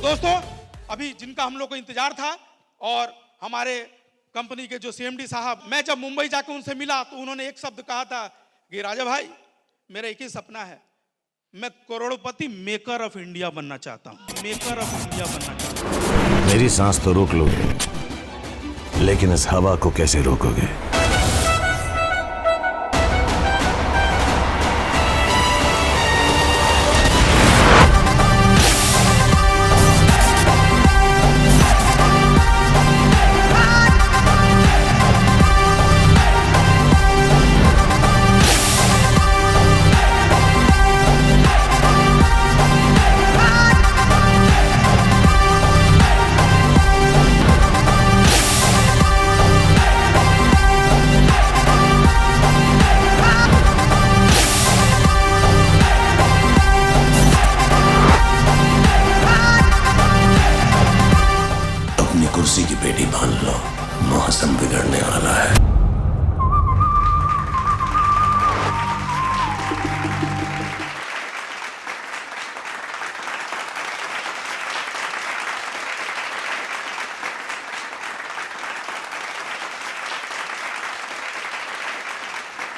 दोस्तों, अभी जिनका हम लोग को इंतजार था और हमारे कंपनी के जो सीएमडी साहब, मैं जब मुंबई जाकर उनसे मिला तो उन्होंने एक शब्द कहा था कि राजा भाई, मेरा एक ही सपना है, मैं करोड़पति मेकर ऑफ इंडिया बनना चाहता हूं, मेकर ऑफ इंडिया बनना चाहता हूं। मेरी सांस तो रोक लोगे, लेकिन इस हवा को कैसे रोकोगे? कुर्सी की पेटी बांध लो, मौसम बिगड़ने वाला है।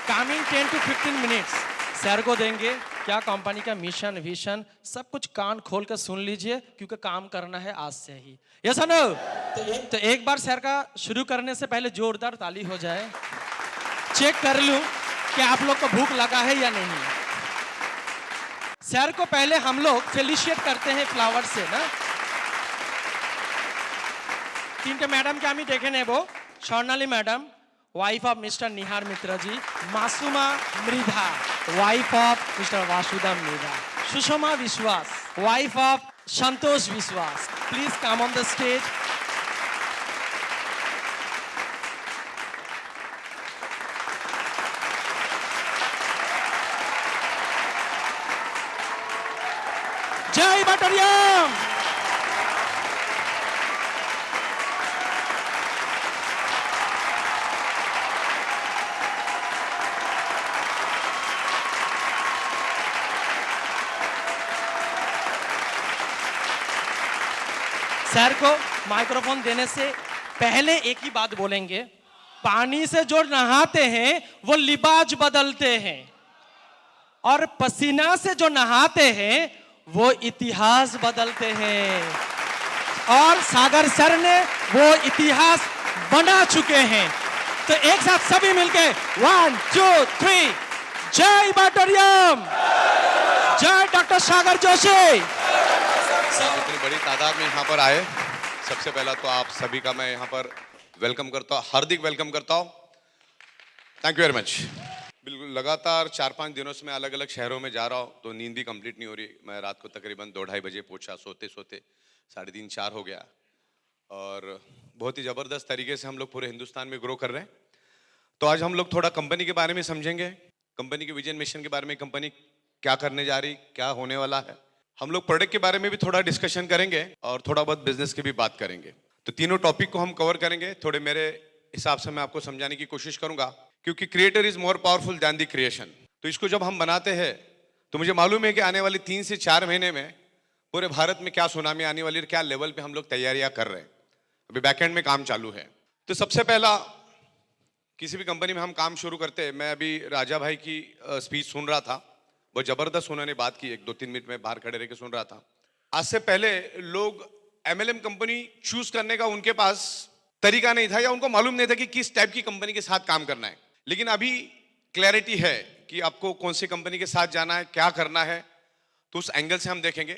कमिंग 10 to 15 मिनट्स सर को देंगे, क्या कंपनी का मिशन विजन सब कुछ कान खोल कर सुन लीजिए, क्योंकि काम करना है आज से ही। यस और नो? तो एक बार सर का शुरू करने से पहले जोरदार ताली हो जाए, चेक कर लूं कि आप लोग को भूख लगा है या नहीं। सर को पहले हम लोग फेलिशिएट करते हैं फ्लावर से ना। तीनटे मैडम के हमें देखे नहीं, वो Swarnali madam, wife of mister Nihar Mitra ji, Masuma Mridha, wife of mister Vasudev Mridha, Sushma Biswas, wife of Santosh Biswas, please come on the stage. जय बटरियम। सर को माइक्रोफोन देने से पहले एक ही बात बोलेंगे, पानी से जो नहाते हैं वो लिबाज बदलते हैं, और पसीना से जो नहाते हैं वो इतिहास बदलते हैं, और सागर सर ने वो इतिहास बना चुके हैं। तो एक साथ सभी मिलके 1 2 3, जय बटरियम, जय डॉक्टर सागर जोशी। इतनी बड़ी तादाद में यहाँ पर आए, सबसे पहला तो आप सभी का मैं यहाँ पर वेलकम करता हूँ, हार्दिक वेलकम करता हूँ। Thank you very much. बिल्कुल लगातार 4-5 दिनों से मैं अलग अलग शहरों में जा रहा हूँ, तो नींद भी कंप्लीट नहीं हो रही। मैं रात को तकरीबन 2-2:30 बजे पहुँचा, सोते सोते 3:30-4 हो गया, और बहुत ही ज़बरदस्त तरीके से हम लोग पूरे हिंदुस्तान में ग्रो कर रहे हैं। तो आज हम लोग थोड़ा कंपनी के बारे में समझेंगे, कंपनी के विजन मिशन के बारे में, कंपनी क्या करने जा रही, क्या होने वाला है। हम लोग प्रोडक्ट के बारे में भी थोड़ा डिस्कशन करेंगे और थोड़ा बहुत बिजनेस की भी बात करेंगे। तो तीनों टॉपिक को हम कवर करेंगे। थोड़े मेरे हिसाब से मैं आपको समझाने की कोशिश करूंगा, क्योंकि creator is more powerful then the creation. तो इसको जब हम बनाते हैं तो मुझे मालूम है कि आने वाली 3 से 4 महीने में पूरे भारत में क्या सुनामी आने वाली है, क्या लेवल पे हम लोग तैयारियां कर रहे हैं। अभी बैकएंड में काम चालू है। तो सबसे पहला, किसी भी कंपनी में हम काम शुरू करते हैं, मैं अभी राजा भाई की स्पीच सुन रहा था, बहुत जबरदस्त उन्होंने बात की, 1-2-3 मिनट में बाहर खड़े रह के सुन रहा था। आज से पहले लोग MLM कंपनी चूज करने का उनके पास तरीका नहीं था, या उनको मालूम नहीं था कि किस टाइप की कंपनी के साथ काम करना है। लेकिन अभी क्लैरिटी है कि आपको कौन सी कंपनी के साथ जाना है, क्या करना है। तो उस एंगल से हम देखेंगे।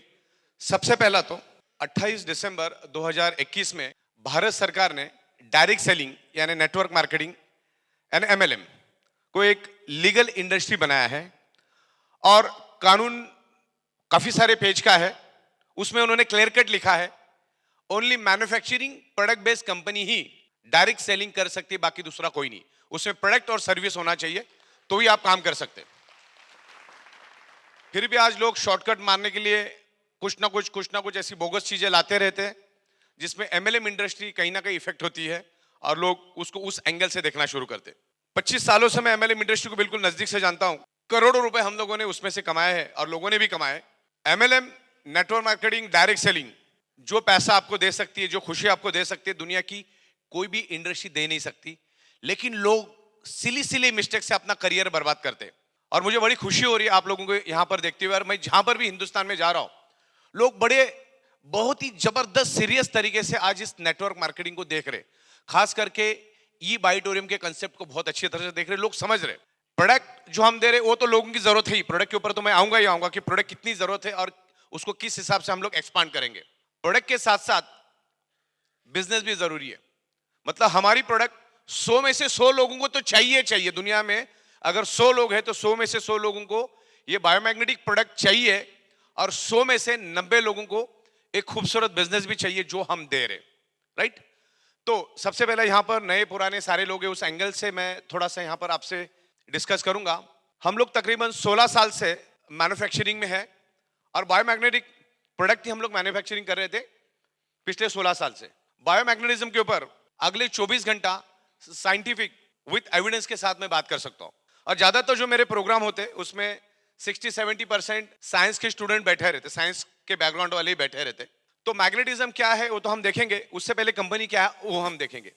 सबसे पहला तो 28 दिसंबर 2021 में भारत सरकार ने डायरेक्ट सेलिंग यानी नेटवर्क मार्केटिंग यानी MLM को एक लीगल इंडस्ट्री बनाया है, और कानून काफी सारे पेज का है। उसमें उन्होंने क्लियर कट लिखा है, only manufacturing product based company ही डायरेक्ट सेलिंग कर सकती है, बाकी दूसरा कोई नहीं। उसमें प्रोडक्ट और सर्विस होना चाहिए, तो ही आप काम कर सकते हैं। फिर भी आज लोग शॉर्टकट मारने के लिए कुछ ना कुछ ऐसी बोगस चीजें लाते रहते हैं, जिसमें MLM इंडस्ट्री कहीं ना कहीं इफेक्ट होती है, और लोग उसको उस एंगल से देखना शुरू करते हैं। 25 सालों से मैं MLM इंडस्ट्री को बिल्कुल नजदीक से जानता हूं। करोड़ों रुपए हम लोगों ने उसमें से कमाए हैं, और लोगों ने भी कमाए। MLM network marketing, direct selling, जो पैसा आपको दे सकती है, जो खुशी आपको दे सकती है, दुनिया की कोई भी इंडस्ट्री दे नहीं सकती। लेकिन लोग सिली सिली मिस्टेक से अपना करियर बर्बाद करते हैं। और मुझे बड़ी खुशी हो रही है आप लोगों को यहां पर देखते हुए, और मैं जहां पर भी हिंदुस्तान में जा रहा हूं, लोग बड़े बहुत ही जबरदस्त सीरियस तरीके से आज इस नेटवर्क मार्केटिंग को देख रहे, खास करके ई बाइटोरियम के कंसेप्ट को बहुत अच्छी तरह से देख रहे, लोग समझ रहे। प्रोडक्ट जो हम दे रहे वो तो लोगों की जरूरत है ही, प्रोडक्ट के ऊपर तो मैं आऊंगा ही आऊंगा कि प्रोडक्ट कितनी जरूरत है और उसको किस हिसाब से हम लोग एक्सपांड करेंगे। प्रोडक्ट के साथ साथ बिजनेस भी जरूरी है। मतलब हमारी प्रोडक्ट 100 में से 100 लोगों को तो चाहिए चाहिए दुनिया में, अगर 100 लोग हैं तो 100 में से 100 लोगों को ये बायोमैग्नेटिक प्रोडक्ट चाहिए, और 100 में से 90 लोगों को एक खूबसूरत बिजनेस भी चाहिए जो हम दे रहे, राइट। तो सबसे पहले यहां पर नए पुराने सारे लोग हैं, उस एंगल से मैं थोड़ा सा यहां पर आपसे डिस्कस करूंगा। हम लोग तकरीबन 16 साल से मैन्युफैक्चरिंग में है, और बायोमैग्नेटिक प्रोडक्ट ही हम लोग मैन्युफैक्चरिंग कर रहे थे पिछले 16 साल से। बायोमैग्नेटिज्म के ऊपर अगले 24 घंटा साइंटिफिक विद एविडेंस के साथ मैं बात कर सकता हूं। और ज्यादातर जो मेरे प्रोग्राम होते उसमें 60-70% साइंस के स्टूडेंट बैठे रहते, साइंस के बैकग्राउंड वाले ही बैठे रहते। तो मैग्नेटिज्म क्या है वो तो हम देखेंगे, उससे पहले कंपनी क्या है वो हम देखेंगे।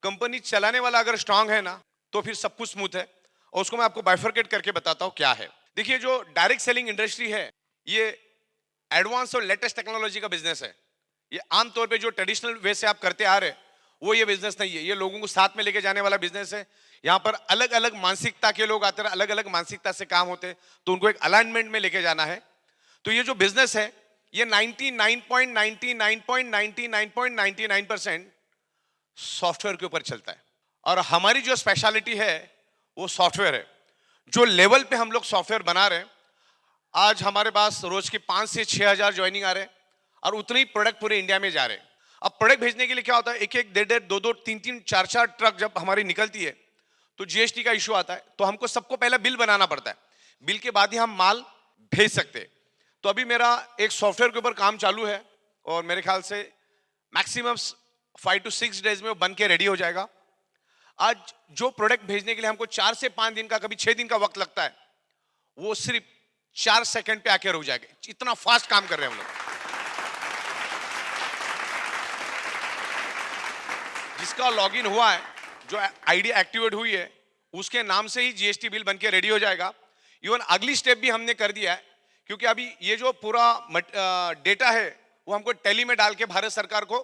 कंपनी चलाने वाला अगर स्ट्रांग है ना तो फिर सब कुछ स्मूथ है, और उसको मैं आपको बाइफरकेट करके बताता हूं क्या है। देखिए, जो डायरेक्ट सेलिंग इंडस्ट्री है ये एडवांस और लेटेस्ट टेक्नोलॉजी का बिजनेस है। ये आमतौर पे जो ट्रेडिशनल वे से आप करते आ रहे वो ये बिजनेस नहीं है, ये लोगों को साथ में लेके जाने वाला बिजनेस है। यहाँ पर अलग अलग मानसिकता के लोग आते हैं, अलग अलग मानसिकता से काम होते हैं, तो उनको एक अलाइनमेंट में लेके जाना है। तो ये जो बिजनेस है ये 99.99.99.99% सॉफ्टवेयर के ऊपर चलता है, और हमारी जो स्पेशलिटी है वो सॉफ्टवेयर है। जो लेवल पे हम लोग सॉफ्टवेयर बना रहे हैं, आज हमारे पास रोज की 5 से 6 हजार ज्वाइनिंग आ रहे हैं, और उतने ही प्रोडक्ट पूरे इंडिया में जा रहे हैं। अब प्रोडक्ट भेजने के लिए क्या होता है, एक एक 1.5 2 3 4 ट्रक जब हमारी निकलती है तो जीएसटी का इशू आता है, तो हमको सबको पहले बिल बनाना पड़ता है, बिल के बाद ही हम माल भेज सकते हैं। तो अभी मेरा एक सॉफ्टवेयर के ऊपर काम चालू है, और मेरे ख्याल से मैक्सिमम 5 to 6 डेज में वो बन के रेडी हो जाएगा। आज जो प्रोडक्ट भेजने के लिए हमको 4 से 5 दिन का, कभी 6 दिन का वक्त लगता है, वो सिर्फ 4 सेकंड पे आके रुक जाएगा। इतना फास्ट काम कर रहे हैं हम लोग। जिसका लॉगिन हुआ है, जो आईडी एक्टिवेट हुई है, उसके नाम से ही जीएसटी बिल बनके रेडी हो जाएगा। इवन अगली स्टेप भी हमने कर दिया है, क्योंकि अभी ये जो पूरा डेटा है वो हमको टेली में डाल के भारत सरकार को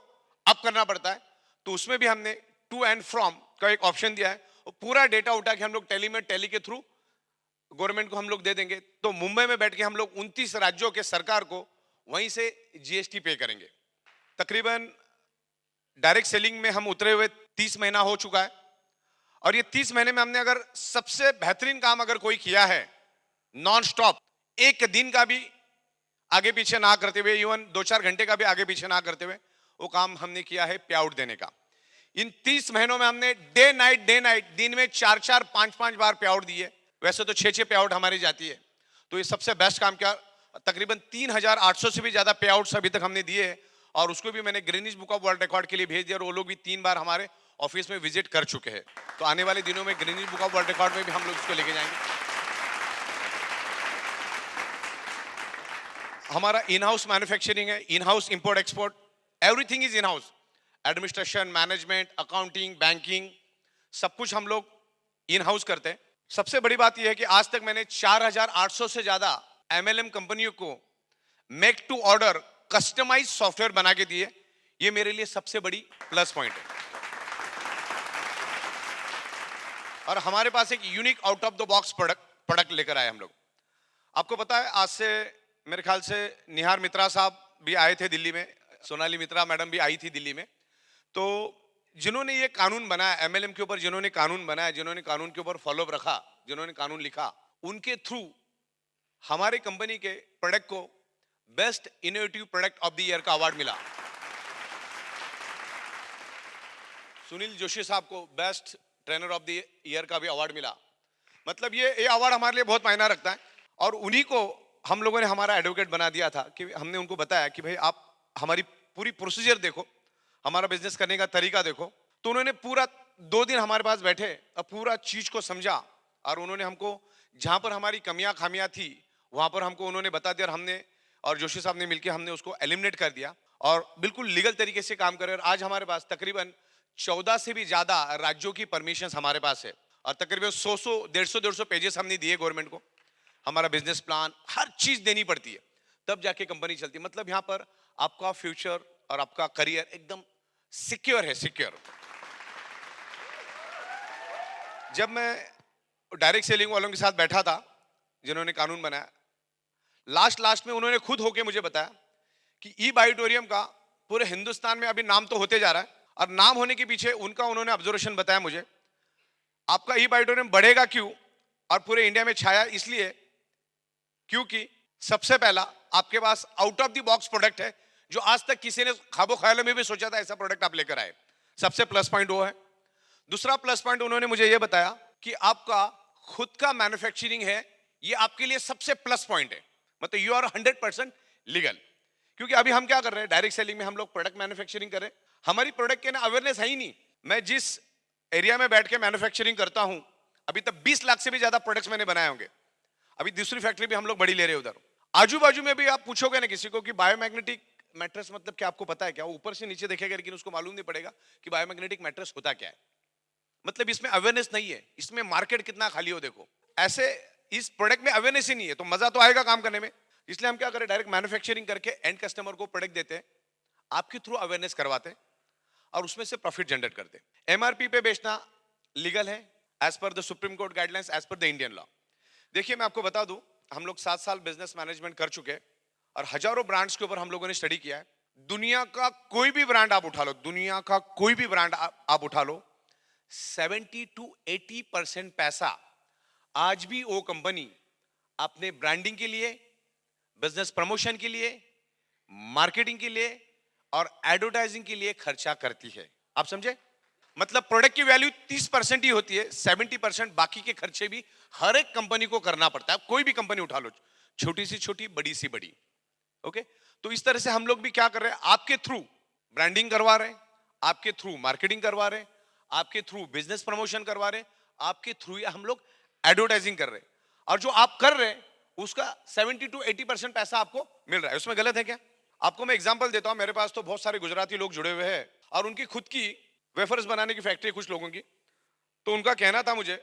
अप करना पड़ता है, तो उसमें भी हमने टू एंड फ्रॉम का एक ऑप्शन दिया है। और पूरा डेटा उठा के हम लोग टेली के थ्रू गवर्नमेंट को हम लोग दे देंगे। तो मुंबई में बैठ के हम लोग 29 राज्यों के सरकार को वहीं से जीएसटी पे करेंगे। तकरीबन डायरेक्ट सेलिंग में हम उतरे हुए 30 महीना हो चुका है, और ये 30 महीने में हमने अगर सबसे बेहतरीन काम अगर कोई किया है, नॉन स्टॉप, एक दिन का भी आगे पीछे ना करते हुए, इवन 2-4 घंटे का भी आगे पीछे ना करते हुए, वो काम हमने किया है पे आउट देने का। इन 30 महीनों में हमने डे नाइट दिन में 4-4 5-5 बार पे आउट दिए। वैसे तो 6-6 पे आउट हमारी जाती है, तो ये सबसे बेस्ट काम किया। तकरीबन 3800 से भी ज्यादा पे आउट्स अभी तक हमने दिए, और उसको भी मैंने Greenwich book of world record के लिए भेज दिया, और वो लोग भी 3 बार हमारे ऑफिस में विजिट कर चुके हैं। तो आने वाले दिनों में Greenwich book of world record में भी हम लोग इसको लेके जाएंगे। हमारा इन हाउस मैन्युफैक्चरिंग है, in house import export, everything is in house. Administration, management, accounting, banking, सब कुछ हम लोग इन हाउस करते हैं। सबसे बड़ी बात यह है कि आज तक मैंने 4800 से ज्यादा एमएलएम कंपनियों को make to order customize software बना के दिए। ये मेरे लिए सबसे बड़ी प्लस पॉइंट है। और हमारे पास एक unique out of the box product लेकर आए हम लोग। आपको पता है, आज से मेरे ख्याल से निहार मित्रा साहब भी आए थे दिल्ली में, सोनाली मित्रा मैडम भी आई थी दिल्ली में। तो जिन्होंने ये कानून बनाया एमएलएम के ऊपर, जिन्होंने कानून बनाया, जिन्होंने कानून के ऊपर फॉलोअप रखा, जिन्होंने कानून लिखा, उनके थ्रू हमारे कंपनी के प्रोडक्ट को best innovative product of the year का अवार्ड मिला। सुनील जोशी साहब को best trainer of the year का भी अवार्ड मिला। मतलब ये अवार्ड हमारे लिए बहुत मायना रखता है, और उन्हीं को हम लोगों ने हमारा एडवोकेट बना दिया था। कि हमने उनको बताया कि भाई आप हमारी पूरी प्रोसीजर देखो, हमारा बिजनेस करने का तरीका देखो। तो उन्होंने पूरा 2 दिन हमारे पास बैठे और पूरा चीज को समझा, और उन्होंने हमको जहां पर हमारी कमियां खामियां थी वहां पर हमको उन्होंने बता दिया, और हमने और जोशी साहब ने मिलकर हमने उसको एलिमिनेट कर दिया। और बिल्कुल लीगल तरीके से काम कर रहे हैं। और आज हमारे पास तकरीबन 14 से भी ज्यादा राज्यों की परमिशन हमारे पास है और तकरीबन 100 150 पेजेस हमने दिए गवर्नमेंट को। हमारा बिजनेस प्लान, हर चीज देनी पड़ती है, तब जाके कंपनी चलती है। मतलब यहाँ पर आपका फ्यूचर और आपका करियर एकदम सिक्योर है, सिक्योर। जब मैं डायरेक्ट सेलिंग वालों के साथ बैठा था जिन्होंने कानून बनाया, लास्ट में उन्होंने खुद होके मुझे बताया कि ई बायोटोरियम का पूरे हिंदुस्तान में अभी नाम तो होते जा रहा है और नाम होने के पीछे उनका उन्होंने ऑब्जर्वेशन बताया मुझे, आपका ई बायोटोरियम बढ़ेगा क्यों और पूरे इंडिया में छाया इसलिए क्योंकि सबसे पहला आपके pass out of the box product है जो आज तक किसी ने ख्वाबो ख्यालों में भी सोचा था ऐसा प्रोडक्ट आप लेकर आए। सबसे प्लस पॉइंट वो है। दूसरा प्लस पॉइंट उन्होंने मुझे ये बताया कि आपका खुद का मैन्युफैक्चरिंग है, ये आपके लिए सबसे प्लस पॉइंट है। मतलब यू आर 100% लीगल। क्योंकि अभी हम क्या कर रहे हैं, डायरेक्ट सेलिंग में हम लोग प्रोडक्ट मैन्युफैक्चरिंग कर रहे हैं, हमारी प्रोडक्ट के ना अवेयरनेस है ही नहीं। मैं जिस एरिया में बैठ के मैन्युफैक्चरिंग करता हूं, अभी तक 20 लाख से भी ज्यादा प्रोडक्ट्स मैंने बनाए होंगे। अभी दूसरी फैक्ट्री भी हम लोग बड़ी ले रहे हैं उधर। आजू बाजू में भी आप पूछोगे ना किसी को कि बायोमैग्नेटिक मैट्रेस मतलब क्या, आपको पता है क्या? वो ऊपर से नीचे देखेगा लेकिन उसको मालूम नहीं पड़ेगा कि बायोमैग्नेटिक मैट्रेस होता क्या है। मतलब इसमें अवेयरनेस नहीं है, इसमें मार्केट कितना खाली हो देखो। ऐसे इस प्रोडक्ट में अवेयरनेस ही नहीं है तो मजा तो आएगा काम करने में। इसलिए हम क्या करें, डायरेक्ट मैन्युफैक्चरिंग करके एंड कस्टमर को प्रोडक्ट देते हैं, आपके थ्रू अवेयरनेस करवाते हैं और उसमें से प्रॉफिट जनरेट करते हैं। एमआरपी पे बेचना लीगल है as per the supreme court guidelines, as per the Indian law. देखिए मैं आपको बता दूं, हम लोग 7 साल बिजनेस मैनेजमेंट कर चुके हैं और हजारों ब्रांड्स के ऊपर हम लोगों ने स्टडी किया है। दुनिया का कोई भी ब्रांड आप उठा लो, दुनिया का कोई भी ब्रांड आप उठा लो, 70 to 80% पैसा आज भी वो कंपनी अपने ब्रांडिंग के लिए, बिजनेस प्रमोशन के लिए, मार्केटिंग के लिए और एडवर्टाइजिंग के लिए खर्चा करती है। आप समझे? मतलब प्रोडक्ट की वैल्यू 30% ही होती है, 70% बाकी के खर्चे भी हर एक कंपनी को करना पड़ता है। कोई भी कंपनी उठा लो, छोटी सी छोटी, बड़ी सी बड़ी। ओके, तो इस तरह से हम लोग भी क्या कर रहे हैं, आपके थ्रू ब्रांडिंग करवा रहे हैं, आपके थ्रू मार्केटिंग करवा रहे हैं, आपके थ्रू बिजनेस प्रमोशन करवा रहे हैं, आपके थ्रू हम लोग एडवर्टाइजिंग कर रहे हैं। और जो आप कर रहे हैं उसका 70 to 80% पैसा आपको मिल रहा है। उसमें गलत है क्या? आपको मैं एग्जांपल देता हूं। मेरे पास तो बहुत सारे गुजराती लोग जुड़े हुए हैं और उनकी खुद की वेफर्स बनाने की फैक्ट्री है कुछ लोगों की। तो उनका कहना था मुझे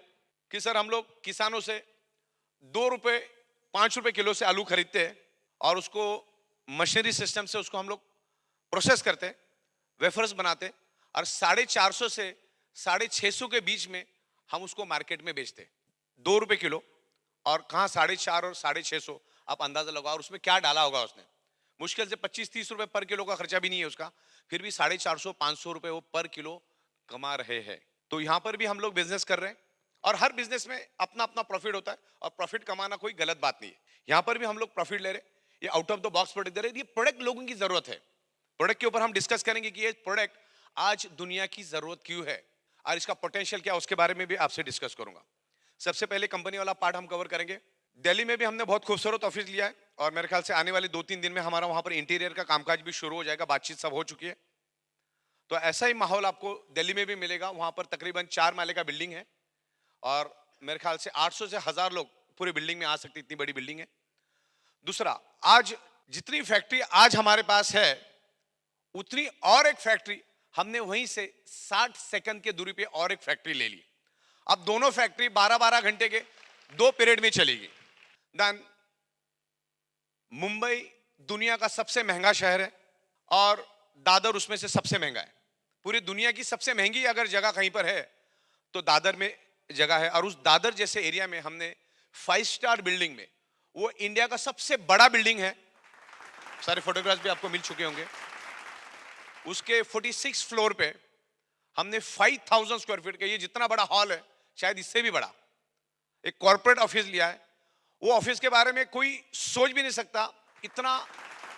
कि सर हम लोग किसानों से 2 रुपए 5 रुपए किलो से आलू खरीदते हैं और उसको मशीनरी सिस्टम से उसको हम लोग प्रोसेस करते हैं, वेफर्स बनाते हैं और 450 से 650 के बीच में हम उसको मार्केट में बेचते हैं। 2 रुपए किलो और कहाँ 450 और 650, आप अंदाजा लगाओ। और उसमें क्या डाला होगा उसने? मुश्किल से 25-30 रुपए पर किलो का खर्चा भी नहीं है उसका, फिर भी 450-500 रुपए वो पर किलो कमा रहे हैं। तो यहाँ पर भी हम लोग बिजनेस कर रहे हैं और हर बिजनेस में अपना अपना प्रॉफिट होता है और प्रॉफिट कमाना कोई गलत बात नहीं है। यहाँ पर भी हम लोग प्रॉफिट ले रहे हैं, ये out of the box product दे रहे हैं। ये प्रोडक्ट लोगों की जरूरत है। प्रोडक्ट के ऊपर हम डिस्कस करेंगे कि ये प्रोडक्ट आज दुनिया की जरूरत क्यों है और इसका पोटेंशियल क्या है, उसके बारे में भी आपसे डिस्कस करूंगा। सबसे पहले कंपनी वाला पार्ट हम कवर करेंगे। दिल्ली में भी हमने बहुत खूबसूरत ऑफिस लिया है और मेरे ख्याल से आने वाले 2-3 दिन में हमारा वहां पर इंटीरियर का कामकाज भी शुरू हो जाएगा, बातचीत सब हो चुकी है। तो ऐसा ही माहौल आपको दिल्ली में भी मिलेगा। वहां पर तकरीबन 4 माले का बिल्डिंग है और मेरे ख्याल से 800 से 1000 लोग पूरी बिल्डिंग में आ सकते, इतनी बड़ी बिल्डिंग है। दूसरा, आज जितनी फैक्ट्री आज हमारे पास है उतनी और एक फैक्ट्री हमने वहीं से 60 सेकंड के दूरी पे और एक फैक्ट्री ले ली। अब दोनों फैक्ट्री 12-12 घंटे के 2 पीरियड में चलेगी। देन मुंबई दुनिया का सबसे महंगा शहर है और दादर उसमें से सबसे महंगा है। पूरी दुनिया की सबसे महंगी अगर जगह कहीं पर है तो दादर में जगह है। और उस दादर जैसे एरिया में हमने 5 स्टार बिल्डिंग में, वो इंडिया का सबसे बड़ा बिल्डिंग है, सारे फोटोग्राफ्स भी आपको मिल चुके होंगे। उसके 46 फ्लोर पे हमने 5000 स्क्वायर फीट का, ये जितना बड़ा हॉल है शायद इससे भी बड़ा, एक कॉर्पोरेट ऑफिस लिया है। वो ऑफिस के बारे में कोई सोच भी नहीं सकता, इतना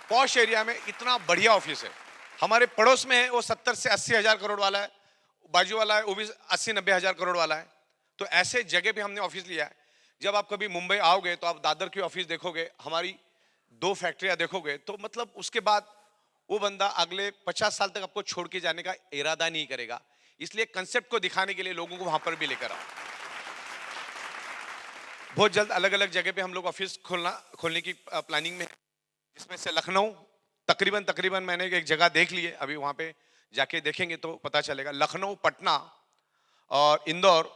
पॉश एरिया में इतना बढ़िया ऑफिस है। हमारे पड़ोस में है वो 70 से 80 हजार करोड़ वाला है, बाजू वाला है वो भी 80-90 हजार करोड़ वाला है। तो ऐसे जगह पे हमने ऑफिस लिया है। जब आप कभी मुंबई आओगे तो आप दादर की ऑफिस देखोगे, हमारी 2 फैक्ट्रियां देखोगे, तो मतलब उसके बाद वो बंदा अगले 50 साल तक आपको छोड़ के जाने का इरादा नहीं करेगा। इसलिए कंसेप्ट को दिखाने के लिए लोगों को वहां पर भी लेकर आओ। बहुत जल्द अलग अलग जगह पे हम लोग ऑफिस खोलने की प्लानिंग में है, जिसमें से लखनऊ, तकरीबन तकरीबन मैंने एक जगह देख ली है, अभी वहां पे जाके देखेंगे तो पता चलेगा। लखनऊ, पटना और इंदौर,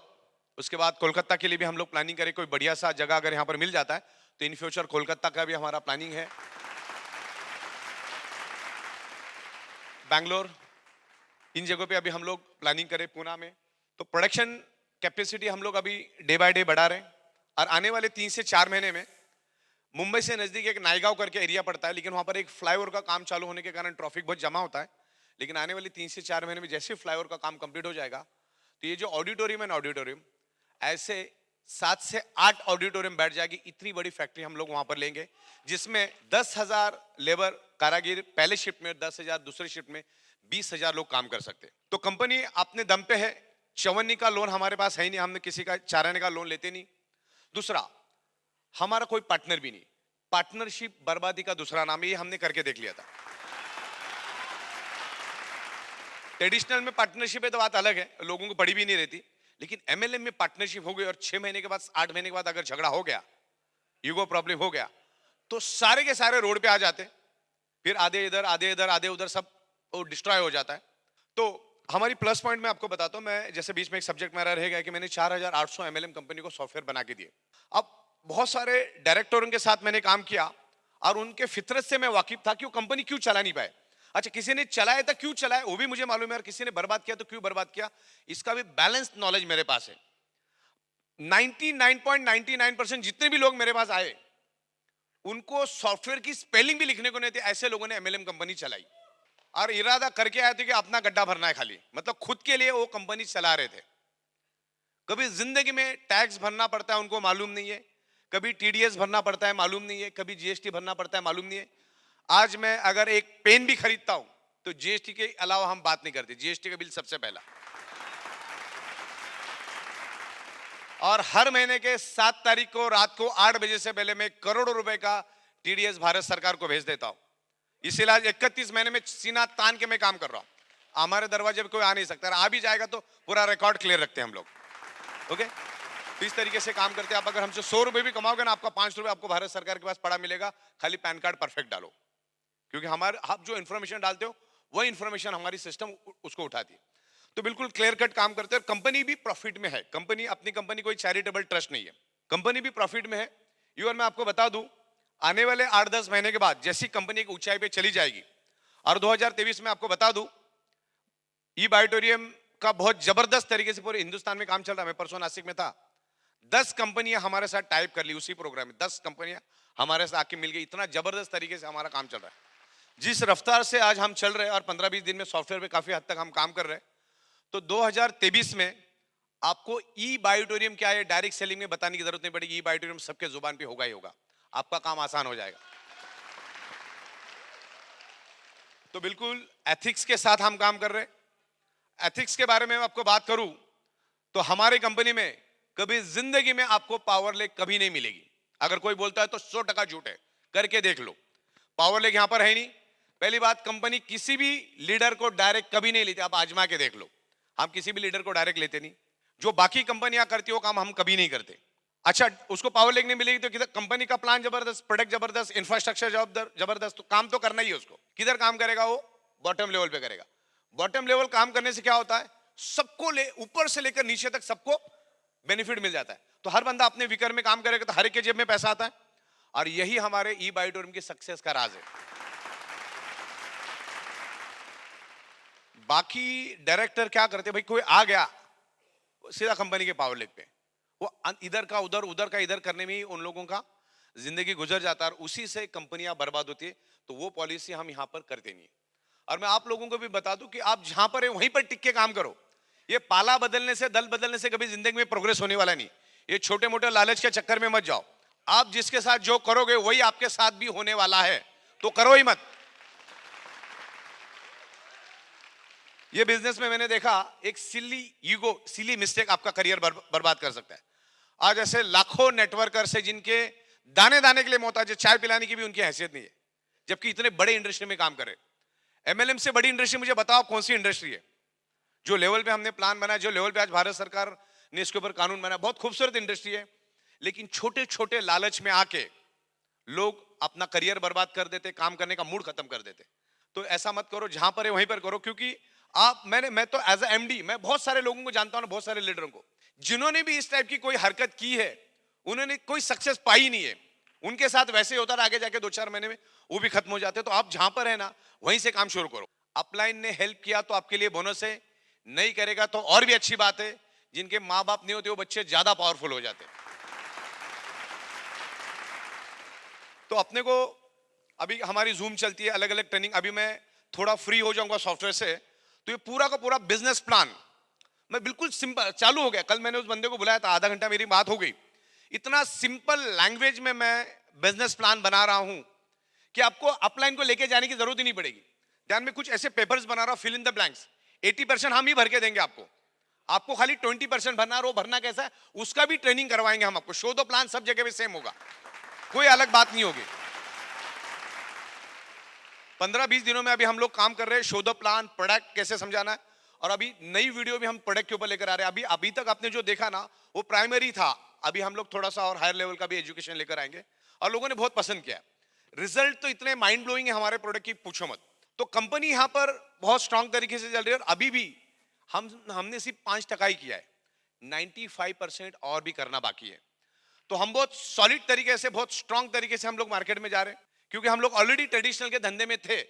उसके बाद कोलकाता के लिए भी हम लोग प्लानिंग करें। कोई बढ़िया सा जगह अगर यहाँ पर मिल जाता है तो इन फ्यूचर कोलकाता का भी हमारा प्लानिंग है। बैंगलोर, इन जगहों पे अभी हम लोग प्लानिंग करें। पूना में तो प्रोडक्शन कैपेसिटी हम लोग अभी डे बाय डे बढ़ा रहे हैं। और आने वाले 3 से 4 महीने में मुंबई से नजदीक एक नायगांव करके एरिया पड़ता है, लेकिन वहां पर एक फ्लाईओवर का काम चालू होने के कारण ट्रैफिक बहुत जमा होता है। लेकिन आने वाले 3 से 4 महीने में जैसे फ्लाईओवर का काम कंप्लीट हो जाएगा तो ये जो ऑडिटोरियम है ना, ऑडिटोरियम ऐसे 7 से 8 ऑडिटोरियम बैठ जाएगी। इतनी बड़ी फैक्ट्री हम लोग वहां पर लेंगे, जिसमें 10,000 लेबर कारागिर पहले शिफ्ट में, 10,000 दूसरे शिफ्ट में, 20,000 लोग काम कर सकते हैं। तो कंपनी अपने दम पे है। चवन्नी का लोन हमारे पास है ही नहीं, हमने किसी का चाराने का लोन लेते नहीं। दूसरा, हमारा कोई पार्टनर भी नहीं। पार्टनरशिप बर्बादी का दूसरा नाम है, ये हमने करके देख लिया था। ट्रेडिशनल में पार्टनरशिप है तो बात अलग है, लोगों को पड़ी भी नहीं रहती। लेकिन एमएलएम में पार्टनरशिप हो गई और 6 महीने के बाद, 8 महीने के बाद अगर झगड़ा हो गया, ईगो प्रॉब्लम हो गया, तो सारे के सारे रोड पे आ जाते। फिर आधे इधर आधे इधर आधे उधर, सब डिस्ट्रॉय हो जाता है। तो हमारी प्लस पॉइंट मैं आपको बताता हूं। मैं जैसे बीच में एक सब्जेक्ट मेरा रह गया कि मैंने 4,800 एमएलएम कंपनी को सॉफ्टवेयर बना के दिए। अब बहुत सारे डायरेक्टरों के साथ मैंने काम किया और उनके फितरत से मैं वाकिफ था कि वो कंपनी क्यों चला नहीं पाए। अच्छा, किसी ने चलाया था, क्यों चलाया वो भी मुझे मालूम है, और किसी ने बर्बाद किया तो क्यों बर्बाद किया, इसका भी बैलेंस्ड नॉलेज मेरे पास है। 99.99% जितने भी लोग मेरे पास आए उनको सॉफ्टवेयर की स्पेलिंग भी लिखने को नहीं थी, ऐसे लोगों ने एमएलएम कंपनी चलाई और इरादा करके आए थे कि अपना गड्ढा भरना है खाली, मतलब खुद के लिए वो कंपनी चला रहे थे। कभी जिंदगी में टैक्स भरना पड़ता है उनको मालूम नहीं है, कभी टीडीएस भरना पड़ता है मालूम नहीं है, कभी जीएसटी भरना पड़ता है मालूम नहीं है। आज मैं अगर एक पेन भी खरीदता हूं तो जीएसटी के अलावा हम बात नहीं करते, जीएसटी का बिल सबसे पहला। और हर महीने के 7 तारीख को रात को 8 बजे से पहले मैं करोड़ों रुपए का टीडीएस भारत सरकार को भेज देता हूं। इसीलिए आज 31 महीने में सीना तान के मैं काम कर रहा हूं। हमारे दरवाजे पे कोई आ नहीं सकता, आ भी जाएगा तो पूरा रिकॉर्ड क्लियर रखते हैं हम लोग। ओके, तो इस तरीके से काम करते हैं। आप अगर हमसे 100 रुपए भी कमाओगे ना, आपका 5 रुपए आपको भारत सरकार के पास पड़ा मिलेगा। खाली पैन कार्ड परफेक्ट डालो, क्योंकि हमारे आप जो इन्फॉर्मेशन डालते हो वही इन्फॉर्मेशन हमारी सिस्टम उसको उठाती है। तो बिल्कुल क्लियर कट काम करते हैं। कंपनी भी प्रॉफिट में है। कंपनी, अपनी कंपनी कोई चैरिटेबल ट्रस्ट नहीं है, कंपनी भी प्रॉफिट में है। इवन मैं आपको बता दूं, आने वाले 8-10 महीने के बाद जैसी कंपनी एक ऊंचाई पे चली जाएगी, और 2023 में आपको बता दूं, ई बायोटोरियम का बहुत जबरदस्त तरीके से पूरे हिंदुस्तान में काम चल रहा है। मैं परसों नासिक में था, 10 कंपनियां हमारे साथ टाइप कर ली उसी प्रोग्राम में। 10 कंपनियां हमारे साथ आके मिल गई। इतना जबरदस्त तरीके से हमारा काम चल रहा है। जिस रफ्तार से आज हम चल रहे हैं और 15-20 दिन में सॉफ्टवेयर पे काफी हद तक हम काम कर रहे हैं, तो 2023 में आपको ई बायोटोरियम क्या है डायरेक्ट सेलिंग में बताने की जरूरत नहीं पड़ेगी। ई बायोटोरियम सबके जुबान पे होगा ही होगा, आपका काम आसान हो जाएगा। तो बिल्कुल एथिक्स के साथ हम काम कर रहे हैं। एथिक्स के बारे में आपको बात करूं तो हमारी कंपनी में कभी जिंदगी में आपको पावर लेग कभी नहीं मिलेगी। अगर कोई बोलता है तो 100% झूठ है, करके देख लो। पावर लेग यहां पर है नहीं। पहली बात, कंपनी किसी भी लीडर को डायरेक्ट कभी नहीं लेती, आप आजमा के देख लो। हम किसी भी लीडर को डायरेक्ट लेते नहीं। जो बाकी कंपनियां करती हो काम हम कभी नहीं करते। अच्छा, उसको पावर लेग नहीं मिलेगी तो किधर? कंपनी का प्लान जबरदस्त, प्रोडक्ट जबरदस्त, इंफ्रास्ट्रक्चर जबरदस्त, तो काम तो करना ही है उसको। किधर काम करेगा वो? बॉटम लेवल पे करेगा। बॉटम लेवल काम करने से क्या होता है, सबको ऊपर से लेकर नीचे तक सबको बेनिफिट मिल जाता है। तो हर बंदा अपने विकर में काम करेगा तो हर एक के जेब में पैसा आता है। और यही हमारे ई बायोटोरियम की सक्सेस का राज है। बाकी डायरेक्टर क्या करते, भाई कोई आ गया सीधा कंपनी के पावर लेग पे, वो इधर का उधर, उधर का इधर करने में ही उन लोगों का जिंदगी गुजर जाता है और उसी से कंपनियां बर्बाद होती है। तो वो पॉलिसी हम यहां पर करते नहीं है। और मैं आप लोगों को भी बता दूं कि आप जहां पर है वहीं पर टिक के काम करो। ये पाला बदलने से, दल बदलने से कभी जिंदगी में प्रोग्रेस होने वाला नहीं। ये छोटे मोटे लालच के चक्कर में मत जाओ। आप जिसके साथ जो करोगे वही आपके साथ भी होने वाला है, तो करो ही मत। ये बिजनेस में मैंने देखा, एक सिली ईगो, सिली मिस्टेक आपका करियर बर्बाद कर सकता है। आज ऐसे लाखों नेटवर्कर्स है जिनके दाने दाने के लिए मोहताज है, चाय पिलाने की भी उनकी हैसियत नहीं है, जबकि इतने बड़े इंडस्ट्री में काम करे। एमएलएम से बड़ी इंडस्ट्री मुझे बताओ कौन सी इंडस्ट्री है? जो लेवल पे हमने प्लान बनाया, जो लेवल पे आज भारत सरकार ने इसके ऊपर कानून बनाया, बहुत खूबसूरत इंडस्ट्री है। लेकिन छोटे छोटे लालच में आके लोग अपना करियर बर्बाद कर देते, काम करने का मूड खत्म कर देते। तो ऐसा मत करो, जहां पर है वहीं पर करो, क्योंकि मैं तो एज ए एमडी मैं बहुत सारे लोगों को जानता हूं, बहुत सारे लीडरों को, जिन्होंने भी इस टाइप की कोई हरकत की है, उन्होंने कोई सक्सेस पाई नहीं है। उनके साथ वैसे ही होता है, आगे जाके 2-4 महीने में वो भी खत्म हो जाते हैं। तो आप जहां पर है ना, वहीं से काम शुरू करो। अपलाइन ने हेल्प किया तो आपके लिए बोनस है, नहीं करेगा तो और भी अच्छी बात है। जिनके माँ बाप नहीं होते वो बच्चे ज्यादा पावरफुल हो जाते हैं। तो अपने को अभी हमारी जूम चलती है, अलग अलग ट्रेनिंग, अभी मैं थोड़ा फ्री हो जाऊंगा सॉफ्टवेयर से, तो ये पूरा का पूरा बिजनेस प्लान मैं बिल्कुल सिंपल चालू हो गया। कल मैंने उस बंदे को बुलाया था, आधा घंटा मेरी बात हो गई। इतना सिंपल लैंग्वेज में मैं बिजनेस प्लान बना रहा हूं कि आपको अपलाइन को लेके जाने की जरूरत ही नहीं पड़ेगी। ध्यान में कुछ ऐसे पेपर्स बना रहा हूं, फिल इन द ब्लैंक्स। 80% हम ही भर के देंगे आपको, आपको खाली 20% भरना है। वो भरना कैसा है उसका भी ट्रेनिंग करवाएंगे हम आपको। शो द प्लान सब जगह पे सेम होगा, कोई अलग बात नहीं होगी। 15-20 दिनों में अभी हम लोग काम कर रहे हैं, शो द प्लान, प्रोडक्ट कैसे समझाना है। और अभी नई वीडियो भी हम प्रोडक्ट के ऊपर लेकर आ रहे हैं। अभी तक आपने जो देखा ना वो प्राइमरी था, अभी हम लोग थोड़ा सा और हायर लेवल का भी एजुकेशन लेकर आएंगे, और लोगों ने बहुत पसंद किया। रिजल्ट तो इतने माइंड ब्लोइंग है हमारे प्रोडक्ट की, पूछो मत। तो कंपनी यहां पर बहुत स्ट्रांग तरीके से चल रही है, और अभी भी हमने सिर्फ 5% ही किया है, 95% और भी करना बाकी है। तो हम बहुत सॉलिड तरीके से, बहुत स्ट्रांग तरीके से हम लोग मार्केट में जा रहे हैं, क्योंकि हम लोग ऑलरेडी ट्रेडिशनल के धंधे में थे,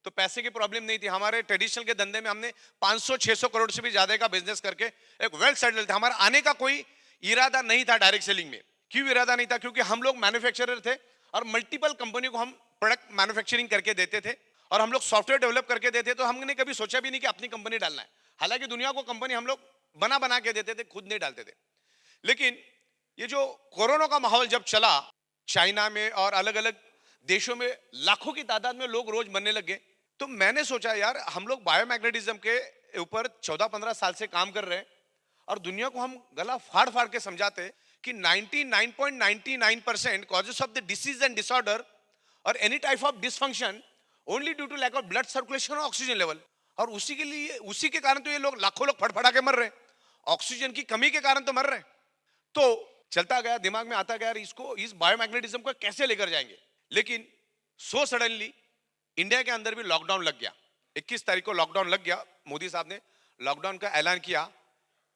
तो पैसे की प्रॉब्लम नहीं थी। हमारे ट्रेडिशनल के धंधे में हमने 500-600 करोड़ से भी ज्यादा का बिजनेस करके एक वेल सेटल्ड था। हमारा आने का कोई इरादा नहीं था डायरेक्ट सेलिंग में। क्यों इरादा नहीं था? क्योंकि हम लोग मैन्युफैक्चरर थे, और मल्टीपल कंपनी को हम प्रोडक्ट मैन्युफैक्चरिंग करके देते थे, और हम लोग सॉफ्टवेयर डेवलप करके देते। तो हमने कभी सोचा भी नहीं कि अपनी कंपनी डालना है। हालांकि दुनिया को कंपनी हम लोग बना के देते थे, खुद नहीं डालते थे। लेकिन ये जो कोरोना का माहौल जब चला, चाइना में और अलग अलग देशों में लाखों की तादाद में लोग रोज मरने लग गए, तो मैंने सोचा यार हम लोग बायोमैग्नेटिज्म के ऊपर 14-15 साल से काम कर रहे हैं, और दुनिया को हम गला फाड़ फाड़ के समझाते हैं कि 99.99% causes of the disease and disorder और any type of dysfunction only due to lack of blood circulation और ऑक्सीजन लेवल। और उसी के कारण तो ये लोग लाखों लोग फड़फड़ा के मर रहे हैं, ऑक्सीजन की कमी के कारण तो मर रहे हैं। तो चलता गया, दिमाग में आता गया इसको, इस बायोमैग्नेटिज्म को कैसे लेकर जाएंगे। लेकिन सो सडनली इंडिया के अंदर भी लॉकडाउन लग गया। 21 तारीख को लॉकडाउन लग गया। मोदी साहब ने लॉकडाउन का ऐलान किया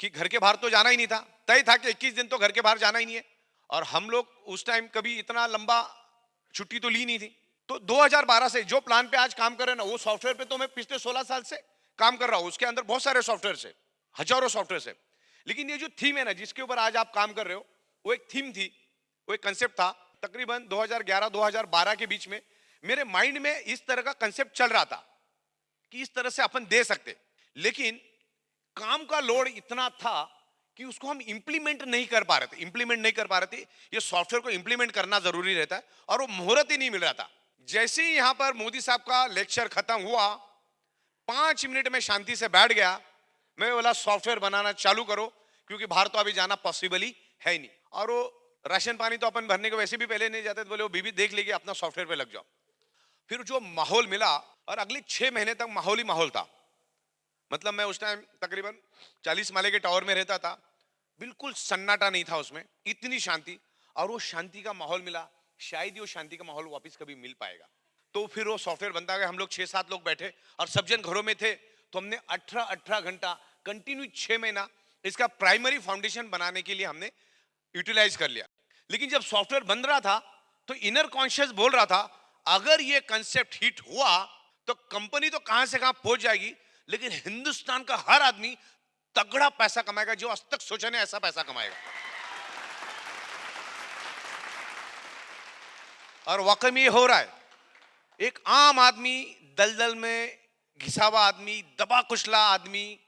कि घर के बाहर तो जाना ही नहीं था, तय था कि 21 दिन तो घर के बाहर जाना ही नहीं है। और हम लोग उस टाइम कभी इतना लंबा छुट्टी तो ली नहीं थी। तो 2012 से जो प्लान पे आज काम कर रहे हैं ना, वो सॉफ्टवेयर पे तो मैं पिछले 16 साल से काम कर रहा हूं। उसके अंदर बहुत सारे सॉफ्टवेयर है, हजारों सॉफ्टवेयर है। लेकिन ये जो थीम है ना, जिसके ऊपर आज आप काम कर रहे हो, वो एक थीम थी, वो एक कंसेप्ट था। तकरीबन 2011-2012 के बीच में मेरे माइंड में इस तरह का कंसेप्ट चल रहा था कि इस तरह से अपन दे सकते, लेकिन काम का लोड इतना था कि उसको हम इंप्लीमेंट नहीं कर पा रहे थे। ये सॉफ्टवेयर को इंप्लीमेंट करना जरूरी रहता है, और वो मुहूर्त ही नहीं मिल रहा था। जैसे ही यहां पर मोदी साहब का लेक्चर खत्म हुआ, 5 मिनट में शांति से बैठ गया। मैं बोला सॉफ्टवेयर बनाना चालू करो, क्योंकि बाहर तो अभी जाना पॉसिबल ही है ही नहीं। और वो राशन पानी तो अपन भरने को वैसे भी पहले नहीं जाते, तो बोले वो बीबी देख लेगी, अपना सॉफ्टवेयर पे लग जाओ। फिर जो माहौल मिला, और अगले 6 महीने तक माहौल ही माहौल था। मतलब मैं उस टाइम तकरीबन 40 माले के टावर में रहता था, बिल्कुल सन्नाटा नहीं था उसमें, इतनी शांति। और वो शांति का माहौल मिला, शायद ही वो शांति का माहौल वापस कभी मिल पाएगा। तो फिर वो सॉफ्टवेयर बनता गया। हम लोग 6-7 लोग बैठे, और सब जन घरों में थे, तो हमने 18 घंटा कंटिन्यू 6 महीना इसका प्राइमरी फाउंडेशन बनाने के लिए हमने यूटिलाइज कर लिया। लेकिन जब सॉफ्टवेयर बन रहा था, तो इनर कॉन्शियस बोल रहा था अगर ये कंसेप्ट हिट हुआ तो कंपनी तो कहां से कहां पहुंच जाएगी, लेकिन हिंदुस्तान का हर आदमी तगड़ा पैसा कमाएगा, जो आज तक सोचा नहीं ऐसा पैसा कमाएगा। और वाकई में ये हो रहा है। एक आम आदमी, दलदल में घिसा हुआ आदमी, दबा कुचला आदमी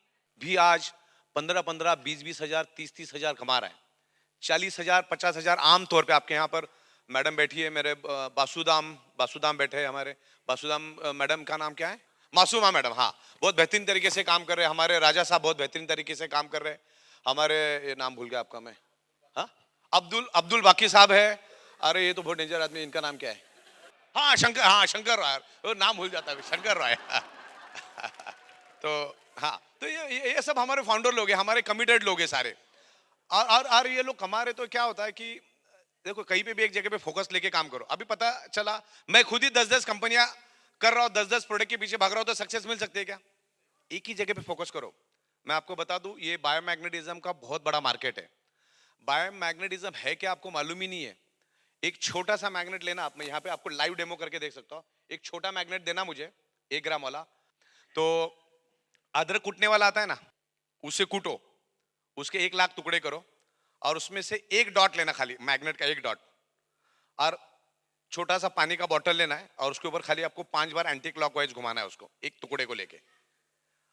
भी आज 15-15, 20-20 हजार, 30-30 हजार कमा रहा है। 40 हजार, 50 हजार आम तौर पे। आपके यहाँ पर मैडम बैठी है, मेरे बासुदाम बैठे हैं हमारे। बासुदाम मैडम का नाम क्या है? मासूमा मैडम। हाँ, बहुत बेहतरीन तरीके से काम कर रहे हैं। हमारे राजा साहब बहुत बेहतरीन तरीके से काम कर रहे हैं। हमारे, ये नाम भूल गया आपका मैं, हाँ, अब्दुल बाकी साहब है। अरे ये तो बहुत डेंजर आदमी, इनका नाम क्या है? हाँ, शंकर राय। वो नाम भूल जाता है, शंकर राय। तो हाँ, तो ये सब हमारे फाउंडर लोग हैं, हमारे कमिटेड लोग हैं सारे। और ये लोग कमा रहे, तो क्या होता है कि देखो कहीं पे भी एक जगह पे फोकस लेके काम करो। अभी पता चला मैं खुद ही 10-10 कंपनियां कर रहा हूं, 10-10 प्रोडक्ट के पीछे भाग रहा हूं, तो सक्सेस मिल सकती है क्या? एक ही जगह पे फोकस करो। मैं आपको बता दूं, ये बायोमैग्नेटिज्म का बहुत बड़ा मार्केट है। बायोमैग्नेटिज्म है क्या आपको मालूम ही नहीं है। एक छोटा सा मैग्नेट लेना, आप मैं यहाँ पे आपको लाइव डेमो करके देख सकता हूँ। एक छोटा मैग्नेट देना मुझे 1 ग्राम वाला, तो अदरक कूटने वाला आता है ना, उसे कूटो, उसके 1 लाख टुकड़े करो और उसमें से एक डॉट लेना, खाली मैग्नेट का एक डॉट, और छोटा सा पानी का बॉटल लेना है और उसके ऊपर खाली आपको 5 बार एंटी क्लॉकवाइज घुमाना है उसको, एक टुकड़े को लेके,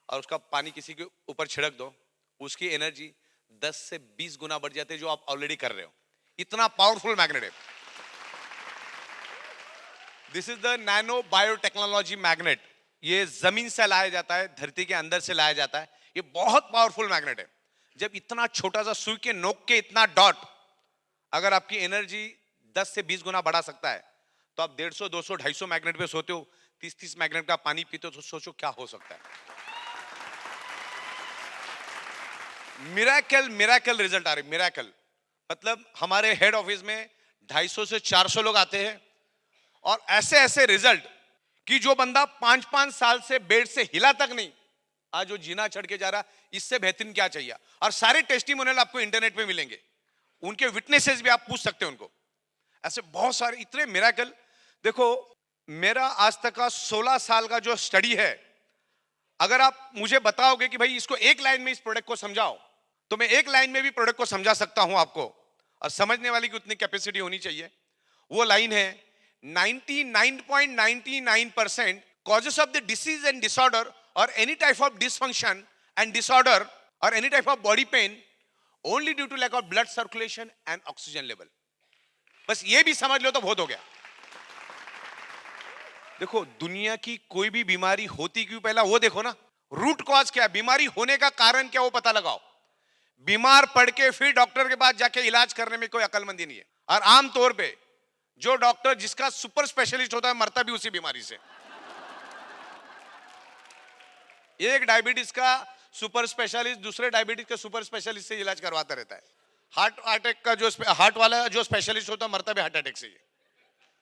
और उसका पानी किसी के ऊपर छिड़क दो। उसकी एनर्जी 10 से 20 गुना बढ़ जाती है जो आप ऑलरेडी कर रहे हो। इतना पावरफुल मैग्नेट है। This is the nano biotechnology magnet. ये जमीन से लाया जाता है, धरती के अंदर से लाया जाता है। ये बहुत पावरफुल मैग्नेट है। जब इतना छोटा सा सुई के नोक के इतना डॉट अगर आपकी एनर्जी 10 से 20 गुना बढ़ा सकता है, तो आप 150, 200, 250 मैग्नेट पे सोते हो, 30-30 मैग्नेट का पानी पीते हो, तो सोचो क्या हो सकता है। मिरेकल मिरेकल रिजल्ट आ रहे। मिरेकल मतलब हमारे हेड ऑफिस में 250 से 400 लोग आते हैं, और ऐसे ऐसे रिजल्ट कि जो बंदा 5-5 साल से बेड से हिला तक नहीं, आज जो जीना चढ़ के जा रहा, इससे बेहतरीन क्या चाहिए। और सारे टेस्टिमोनियल आपको इंटरनेट पे मिलेंगे, उनके विटनेसेस भी आप पूछ सकते हैं उनको। ऐसे बहुत सारे इतने मिरेकल। देखो मेरा आज तक का 16 साल का जो स्टडी है, अगर आप मुझे बताओगे कि भाई इसको एक लाइन में इस प्रोडक्ट को समझाओ, तो मैं एक लाइन में भी प्रोडक्ट को समझा सकता हूं आपको। और समझने वाली की उतनी कैपेसिटी होनी चाहिए। वो लाइन है 99.99% causes of the disease and disorder or any type of dysfunction and disorder or any type of body pain only due to lack of blood circulation and oxygen level। बस ये भी समझ लो तो बहुत हो गया। देखो दुनिया की कोई भी बीमारी होती क्यों, पहला वो देखो ना, रूट कॉज क्या है, बीमारी होने का कारण क्या, वो पता लगाओ। बीमार पड़ के फिर डॉक्टर के पास जाके इलाज करने में कोई अक्लमंदी नहीं है। और आमतौर पे जो डॉक्टर जिसका सुपर स्पेशलिस्ट होता है, मरता भी उसी बीमारी से। एक डायबिटीज का सुपर स्पेशलिस्ट दूसरे डायबिटीज के सुपर स्पेशलिस्ट से इलाज करवाता रहता है। हार्ट अटैक का जो हार्ट वाला जो स्पेशलिस्ट होता है, मरता भी हार्ट अटैक से ही।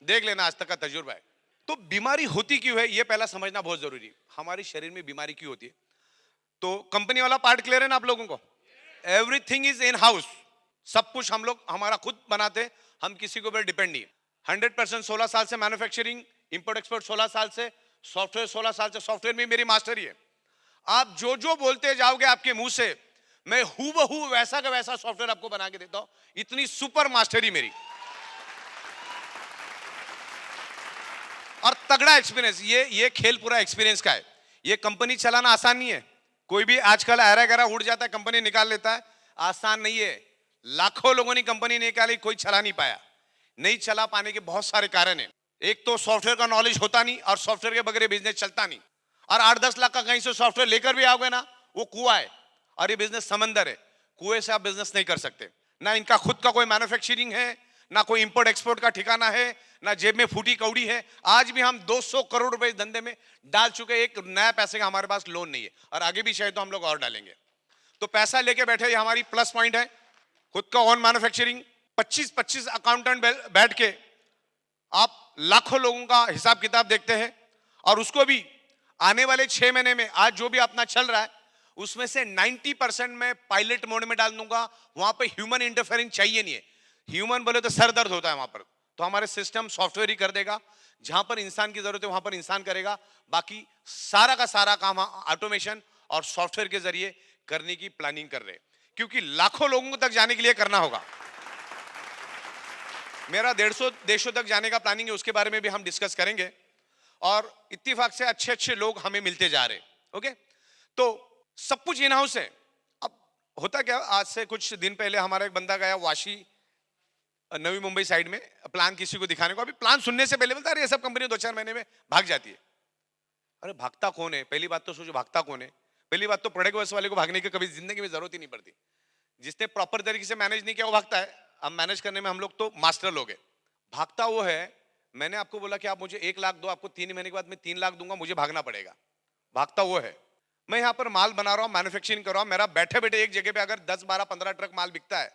देख लेना, आज तक का तजुर्बा है। तो बीमारी होती क्यों है, ये पहला समझना बहुत जरूरी है। हमारे शरीर में बीमारी क्यों होती है, तो कंपनी वाला पार्ट क्लियर है ना आप लोगों को। एवरीथिंग इज इन हाउस, सब कुछ हम लोग हमारा खुद बनाते, हम किसी के ऊपर डिपेंड नहीं। 100% 16 साल से मैन्युफैक्चरिंग, इंपोर्ट एक्सपोर्ट 16 साल से, सॉफ्टवेयर 16 साल से, सॉफ्टवेयर में मेरी मास्टरी है। आप जो जो बोलते जाओगे आपके मुंह से, मैं हूबहू वैसा का वैसा सॉफ्टवेयर आपको बना के देता हूं। इतनी सुपर मास्टरी मेरी, और तगड़ा एक्सपीरियंस। ये खेल पूरा एक्सपीरियंस का है। ये कंपनी चलाना आसान नहीं है। कोई भी आजकल ऐरा गैरा उड़ जाता है, कंपनी निकाल लेता है, आसान नहीं है। लाखों लोगों ने कंपनी निकाली, कोई चला नहीं पाया। नहीं चला पाने के बहुत सारे कारण हैं। एक तो सॉफ्टवेयर का नॉलेज होता नहीं, और सॉफ्टवेयर के बगैर बिजनेस चलता नहीं। और 8-10 लाख का कहीं से सॉफ्टवेयर लेकर भी आओगे ना, वो कुआं है, और ये बिजनेस समंदर है। कुएं से आप बिजनेस नहीं कर सकते। ना इनका खुद का कोई मैन्युफैक्चरिंग है, ना कोई इंपोर्ट एक्सपोर्ट का ठिकाना है, ना जेब में फूटी कौड़ी है। आज भी हम 200 करोड़ रुपए इस धंधे में डाल चुके, एक नया पैसे का हमारे पास लोन नहीं है, और आगे भी शायद तो हम लोग और डालेंगे। तो पैसा लेके बैठे, ये हमारी प्लस पॉइंट है। खुद का ऑन मैन्युफैक्चरिंग, 25-25 अकाउंटेंट बैठ के आप लाखों लोगों का हिसाब किताब देखते हैं, और उसको भी आने वाले 6 महीने में आज जो भी अपना चल रहा है, उसमें से 90% मैं पायलट मोड में डाल दूंगा। वहां पे ह्यूमन इंटरफेरेंस चाहिए नहीं है। ह्यूमन बोले तो सर दर्द होता है वहां पर, तो हमारे सिस्टम सॉफ्टवेयर ही कर देगा। जहां पर इंसान की जरूरत है वहां पर इंसान करेगा। बाकी सारा का सारा काम ऑटोमेशन और सॉफ्टवेयर के जरिए करने की प्लानिंग कर रहे हैं, क्योंकि लाखों लोगों तक जाने के लिए करना होगा। मेरा 150 देशों तक जाने का प्लानिंग है, उसके बारे में भी हम डिस्कस करेंगे। और इत्तेफाक से अच्छे अच्छे लोग हमें मिलते जा रहे हैं। ओके, तो सब कुछ इन हाउस है। अब होता क्या, आज से कुछ दिन पहले हमारा एक बंदा गया वाशी, नवी मुंबई साइड में, प्लान किसी को दिखाने को। अभी प्लान सुनने से पहले बोलता अरे ये सब कंपनी 2-4 महीने में भाग जाती है। अरे भागता कौन है, पहली बात तो सोचो, भागता कौन है। पहली बात तो प्रोडक्ट बस वाले को भागने की कभी जिंदगी में जरूरत ही नहीं पड़ती। जिसने प्रॉपर तरीके से मैनेज नहीं किया वो भागता है। अब मैनेज करने में हम लोग तो मास्टर लोग हैं। भागता वो है, मैंने आपको बोला कि आप मुझे 1 लाख दो, आपको 3 महीने के बाद मैं 3 लाख दूंगा, मुझे भागना पड़ेगा। भागता वो है। मैं यहाँ पर माल बना रहा हूँ, मैन्युफैक्चरिंग कर रहा हूँ, मेरा बैठे बैठे एक जगह पे अगर 10, 12, 15 ट्रक माल बिकता है,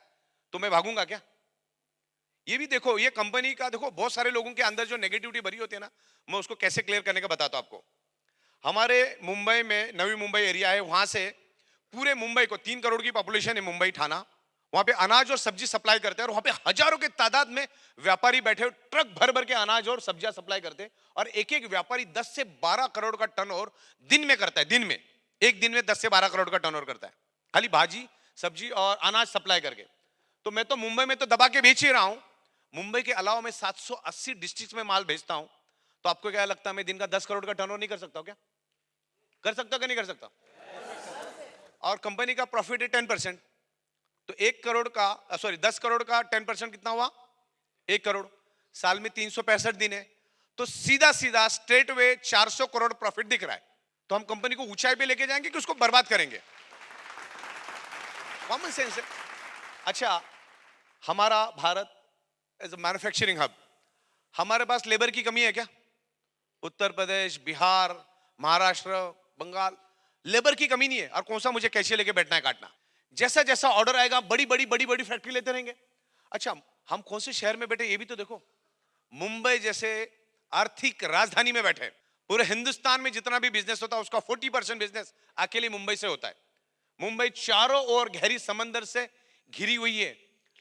तो मैं भागूंगा क्या? ये भी देखो, ये कंपनी का देखो, बहुत सारे लोगों के अंदर जो नेगेटिविटी भरी होती है ना, मैं उसको कैसे क्लियर करने का बताता हूं आपको। हमारे मुंबई में नवी मुंबई एरिया है, वहां से पूरे मुंबई को 3 करोड़ की पॉपुलेशन है, मुंबई थाना, वहां पे अनाज और सब्जी सप्लाई करते हैं और वहां पे हजारों के तादाद में व्यापारी बैठे ट्रक भर भर के अनाज और सब्जियां सप्लाई करते हैं और एक एक व्यापारी 10 से 12 करोड़ का टर्नओवर दिन में करता है। दिन में, एक दिन में 10 से 12 करोड़ का टर्नओवर करता है, खाली भाजी सब्जी और अनाज सप्लाई करके। तो मैं तो मुंबई में तो दबा के बेच ही रहा हूं, मुंबई के अलावा मैं 780 डिस्ट्रिक्ट में माल भेजता हूं। तो आपको क्या लगता है मैं दिन का 10 करोड़ का टर्नओवर नहीं कर सकता हूं? क्या कर सकता हूं कि नहीं कर सकता? और कंपनी का प्रॉफिट है 10%, तो 1 करोड़ का 10 करोड़ का 10% कितना हुआ? 1 करोड़। साल में 365 दिन है, तो सीधा सीधा स्ट्रेट वे 400 करोड़ प्रॉफिट दिख रहा है। तो हम कंपनी को ऊंचाई पे लेके जाएंगे कि उसको बर्बाद करेंगे? कॉमन सेंस है। अच्छा, हमारा Bharat as a manufacturing hub, हमारे पास लेबर की कमी है क्या? उत्तर प्रदेश, बिहार, महाराष्ट्र, बंगाल, लेबर की कमी नहीं है। और कौन सा मुझे कैसे लेके बैठना है काटना? जैसा जैसा ऑर्डर आएगा बड़ी बड़ी बड़ी बड़ी फैक्ट्री लेते रहेंगे। अच्छा, हम कौन से शहर में बैठे ये भी तो देखो। मुंबई जैसे आर्थिक राजधानी में बैठे, पूरे हिंदुस्तान में जितना भी बिजनेस होता है उसका 40% बिजनेस अकेले मुंबई से होता है। मुंबई चारों ओर गहरी समंदर से घिरी हुई है,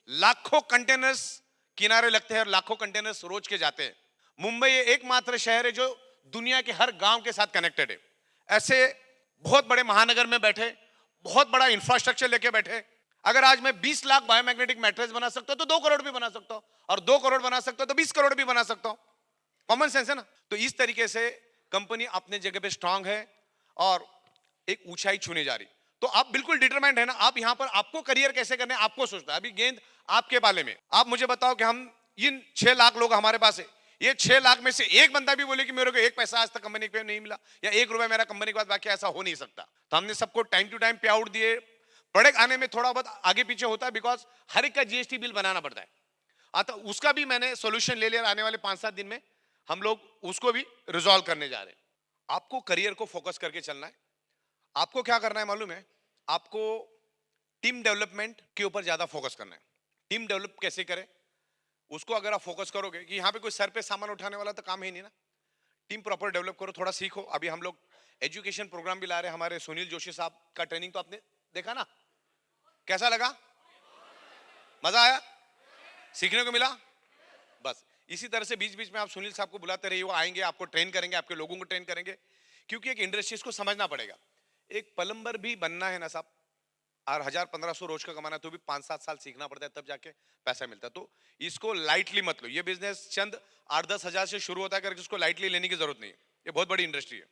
लाखों कंटेनर्स किनारे लगते हैं और लाखों कंटेनर्स रोज के जाते हैं। मुंबई एकमात्र शहर है जो दुनिया के हर गांव के साथ कनेक्टेड है। ऐसे बहुत बड़े महानगर में बैठे, बहुत बड़ा इंफ्रास्ट्रक्चर लेके बैठे, अगर आज मैं 20 लाख बायोमैग्नेटिक मैट्रेस बना सकता हूं तो 2 करोड़ भी बना सकता हूं, और 2 करोड़ बना सकता हूं तो 20 करोड़ भी बना सकता हूं। कॉमन सेंस है ना? तो इस तरीके से कंपनी अपने जगह पे स्ट्रांग है और एक ऊंचाई छूने जा रही। तो आप बिल्कुल डिटरमाइंड है ना, आप यहां पर आपको करियर कैसे करना है आपको सोचना है। अभी गेंद आपके बाले में। आप मुझे बताओ कि हम इन 6 लाख लोग हमारे पास है, ये 6 लाख में से एक बंदा भी बोले कि मेरे को 1 पैसा आज तक कंपनी पे नहीं मिला या 1 रुपया मेरा कंपनी के बाद बाकी, ऐसा हो नहीं सकता। तो हमने सबको टाइम टू टाइम पे आउट दिए। प्रोडक्ट आने में थोड़ा बहुत आगे पीछे होता है, बिकॉज हर एक का जीएसटी बिल बनाना पड़ता है। आता उसका भी मैंने सॉल्यूशन ले लिया, आने वाले 5-7 दिन में हम लोग उसको भी रिजॉल्व करने जा रहे हैं। आपको करियर को फोकस करके चलना है। आपको क्या करना है मालूम है? आपको टीम डेवलपमेंट के ऊपर ज्यादा फोकस करना है। टीम डेवलप कैसे करें उसको अगर आप फोकस करोगे कि यहाँ पे कोई सर पे सामान उठाने वाला तो काम है नहीं ना। टीम प्रॉपर डेवलप करो, थोड़ा सीखो। अभी हम लोग एजुकेशन प्रोग्राम भी ला रहे हैं। हमारे सुनील जोशी साहब का ट्रेनिंग तो आपने देखा ना, कैसा लगा? मजा आया? सीखने को मिला? बस इसी तरह से बीच बीच में आप सुनील साहब को बुलाते रहिए, वो आएंगे, आपको ट्रेन करेंगे, आपके लोगों को ट्रेन करेंगे। क्योंकि एक इंडस्ट्रीज को समझना पड़ेगा। एक प्लम्बर भी बनना है ना साहब, और 1000-1500 रोज का कमाना, तो भी 5-7 साल सीखना पड़ता है, तब जाके पैसा मिलता है। तो इसको लाइटली मत लो। ये बिजनेस चंद 8-10 हजार से शुरू होता है, करके इसको लाइटली लेने की जरूरत नहीं है। ये बहुत बड़ी इंडस्ट्री है,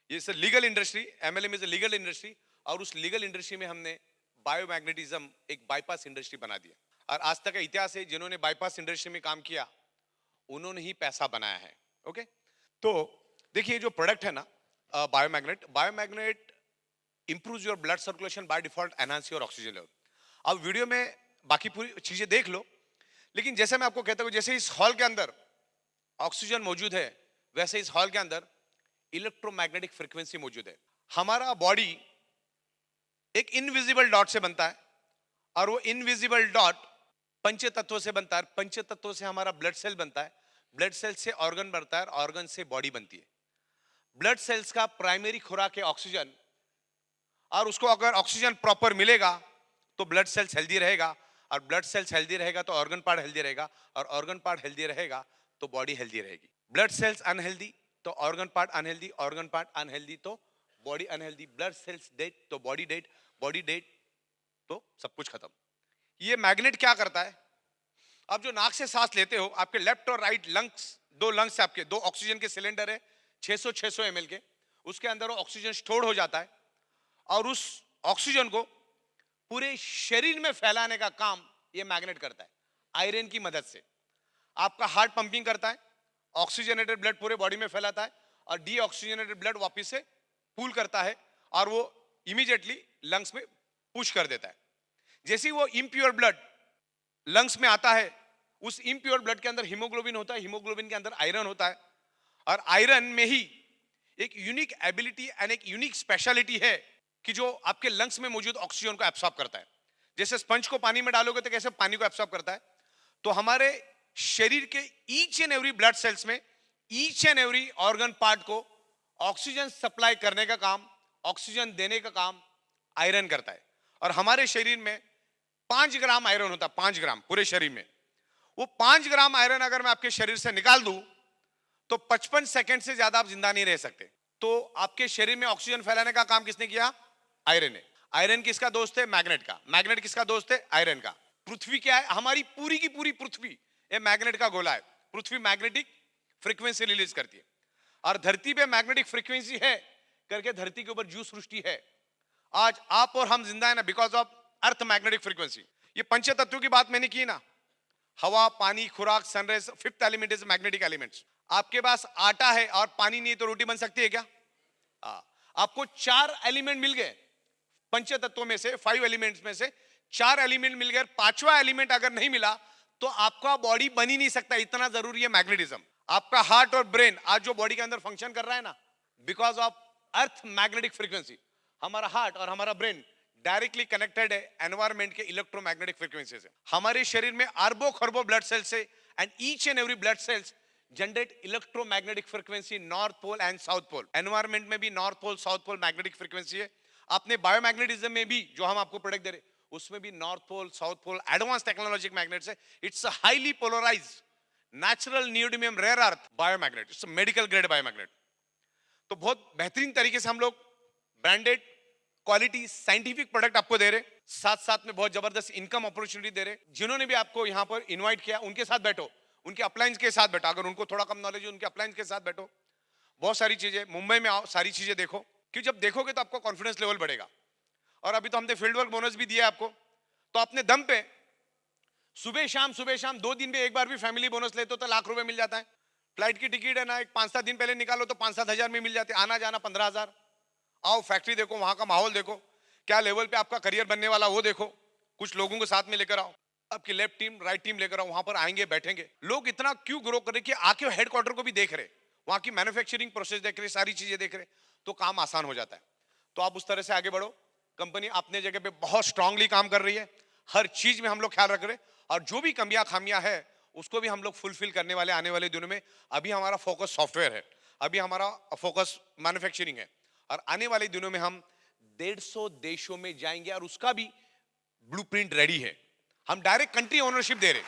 ये legal industry. MLM is legal industry, और उस लीगल इंडस्ट्री में हमने बायोमैग्नेटिज्म एक बाईपास इंडस्ट्री बना दिया। और आज तक का इतिहास है, जिन्होंने बाईपास इंडस्ट्री में काम किया उन्होंने ही पैसा बनाया है। ओके, तो देखिए जो प्रोडक्ट है ना biomagnet improves your blood circulation by default, enhance your oxygen level. अब वीडियो में बाकी पूरी चीजें देख लो, लेकिन जैसे मैं आपको कहता हूं, जैसे इस हॉल के अंदर ऑक्सीजन मौजूद है, वैसे इस हॉल के अंदर इलेक्ट्रोमैग्नेटिक फ्रीक्वेंसी मौजूद है। हमारा बॉडी एक इनविजिबल डॉट से बनता है, और वो इनविजिबल डॉट पंच तत्वों से बनता है। पंच तत्वों से हमारा ब्लड सेल बनता है, ब्लड सेल से ऑर्गन बनता है, ऑर्गन से बॉडी बनती है। ब्लड सेल्स का प्राइमरी खुराक है ऑक्सीजन, और उसको अगर ऑक्सीजन प्रॉपर मिलेगा तो ब्लड सेल्स हेल्दी रहेगा, और ब्लड सेल्स हेल्दी रहेगा तो ऑर्गन पार्ट हेल्दी रहेगा, और ऑर्गन पार्ट हेल्दी रहेगा तो बॉडी हेल्दी रहेगी। ब्लड सेल्स अनहेल्दी तो organ part unhealthy, organ part unhealthy तो body unhealthy, blood cells dead तो बॉडी डेड, बॉडी डेड तो सब कुछ खत्म। ये मैग्नेट क्या करता है? आप जो नाक से सांस लेते हो, आपके लेफ्ट और राइट लंग्स, 2 लंग्स से आपके 2 ऑक्सीजन के सिलेंडर है 600 ml के, उसके अंदर वो ऑक्सीजन स्टोर हो जाता है, और उस ऑक्सीजन को पूरे शरीर में फैलाने का काम ये मैग्नेट करता है आयरन की मदद से। आपका हार्ट पंपिंग करता है, ऑक्सीजनेटेड ब्लड पूरे बॉडी में फैलाता है, और डीऑक्सीजनेटेड ब्लड वापस से पूल करता है, और वो इमीडिएटली लंग्स में पुश कर देता है। जैसे ही वो इम्प्योर ब्लड लंग्स में आता है, उस इम्प्योर ब्लड के अंदर हीमोग्लोबिन होता है, हीमोग्लोबिन के अंदर आयरन होता है, और आयरन में ही एक यूनिक एबिलिटी एंड एक यूनिक स्पेशलिटी है कि जो आपके लंग्स में मौजूद ऑक्सीजन को एब्सॉर्ब करता है। जैसे स्पंज को पानी में डालोगे तो कैसे पानी को एब्सॉर्ब करता है, तो हमारे शरीर के each and every blood cells में each and every organ part को ऑक्सीजन सप्लाई करने का काम, ऑक्सीजन देने का काम आयरन करता है। और हमारे शरीर में 5 ग्राम आयरन होता है, 5 ग्राम पूरे शरीर में। वो 5 ग्राम आयरन अगर मैं आपके शरीर से निकाल दूं तो 55 सेकंड से ज्यादा आप जिंदा नहीं रह सकते। तो आपके शरीर में ऑक्सीजन फैलाने का काम किसने किया? आयरन ने। आयरन किसका दोस्त है? मैग्नेट का। मैग्नेट किसका दोस्त है? आयरन का। पृथ्वी क्या है? हमारी पूरी की पूरी पृथ्वी ये मैग्नेट का गोला है। पृथ्वी मैग्नेटिक फ्रीक्वेंसी रिलीज करती है और धरती पे मैग्नेटिक फ्रीक्वेंसी है करके धरती के ऊपर जीव सृष्टि है। आज आप और हम जिंदा है ना because of earth magnetic frequency. ये पंच तत्वों की बात मैंने की ना, हवा, पानी, खुराक, sunrise, fifth element is magnetic elements. आपके पास आटा है और पानी नहीं तो रोटी बन सकती है क्या? आपको 4 एलिमेंट मिल गए पंच तत्वों में से, 5 एलिमेंट्स में से 4 एलिमेंट मिल गए। 5वां एलिमेंट अगर नहीं मिला तो आपका बॉडी बन ही नहीं सकता, इतना जरूरी है मैग्नेटिज्म। आपका हार्ट और ब्रेन आज जो बॉडी के अंदर फंक्शन कर रहा है ना, because of earth magnetic frequency. हमारा हार्ट और हमारा ब्रेन डायरेक्टली कनेक्टेड है एनवायरमेंट के इलेक्ट्रोमैग्नेटिक फ्रीक्वेंसी से। हमारे शरीर में अरबों खरबों ब्लड सेल्स से and each and every blood cells generate electromagnetic frequency north pole and south pole. Environment में भी north pole south pole magnetic frequency है। आपने बायोमैग्नेटिज्म में भी जो हम आपको प्रोडक्ट दे रहे उसमें भी north pole south pole advance technologic magnets है। It's a highly polarised natural neodymium rare earth biomagnet, it's medical grade biomagnet. तो बहुत बेहतरीन तरीके से हम लोग ब्रांडेड क्वालिटी साइंटिफिक प्रोडक्ट आपको दे रहे, साथ साथ में बहुत जबरदस्त इनकम अपॉर्चुनिटी दे रहे। जिन्होंने भी आपको यहाँ पर इनवाइट किया उनके साथ बैठो, उनके अप्लायंस के साथ बैठो। अगर उनको थोड़ा कम नॉलेज है उनके अप्लायंस के साथ बैठो। बहुत सारी चीजें, मुंबई में आओ, सारी चीजें देखो, क्योंकि जब देखोगे तो आपका कॉन्फिडेंस लेवल बढ़ेगा। और अभी तो हमने फील्ड वर्क बोनस भी दिया आपको, तो अपने दम पे सुबह शाम 2 दिन में एक बार भी फैमिली बोनस लेते हो तो लाख रुपए मिल जाता है। फ्लाइट की टिकट है ना, एक 5-7 दिन पहले निकालो तो 5-7 हजार में मिल जाते, आना जाना 15,000। आओ फैक्ट्री देखो, वहां का माहौल देखो, क्या लेवल पे आपका करियर बनने वाला वो देखो। कुछ लोगों को साथ में लेकर आओ, आपकी लेफ्ट टीम राइट टीम लेकर आओ, वहां पर आएंगे बैठेंगे। लोग इतना क्यों ग्रो कर रहे कि आके हेडक्वार्टर को भी देख रहे, वहां की मैन्युफैक्चरिंग प्रोसेस देख रहे, सारी चीजें देख रहे, तो काम आसान हो जाता है। तो आप उस तरह से आगे बढ़ो। कंपनी अपने जगह पे बहुत स्ट्रांगली काम कर रही है, हर चीज में हम लोग ख्याल रख रहे हैं और जो भी कमियां खामियां है उसको भी हम लोग फुलफिल करने वाले आने वाले दिनों में। अभी हमारा फोकस सॉफ्टवेयर है, अभी हमारा फोकस मैन्युफैक्चरिंग है और आने वाले दिनों में हम 150 देशों में जाएंगे और उसका भी ब्लूप्रिंट रेडी है। हम डायरेक्ट कंट्री ओनरशिप दे रहे,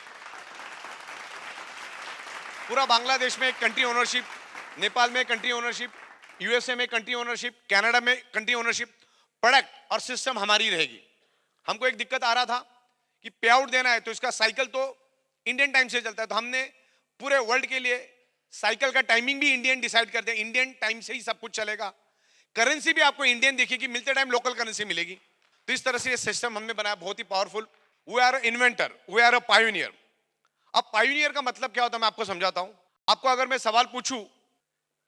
पूरा बांग्लादेश में कंट्री ओनरशिप, नेपाल में कंट्री ओनरशिप, यूएसए में कंट्री ओनरशिप, कनाडा में कंट्री ओनरशिप। प्रोडक्ट और सिस्टम हमारी रहेगी। हमको एक दिक्कत आ रहा था कि पे आउट देना है तो इसका साइकिल तो इंडियन टाइम से चलता है, तो हमने पूरे वर्ल्ड के लिए साइकिल का टाइमिंग भी इंडियन डिसाइड कर दिया। इंडियन टाइम से ही सब कुछ चलेगा। करेंसी भी आपको इंडियन दिखेगी, मिलते टाइम लोकल करेंसी मिलेगी। तो इस तरह से ये सिस्टम हमने बनाया, बहुत ही powerful. We are inventor, we are a pioneer. अब पायोनियर का मतलब क्या होता है मैं आपको समझाता हूं। आपको अगर मैं सवाल पूछूं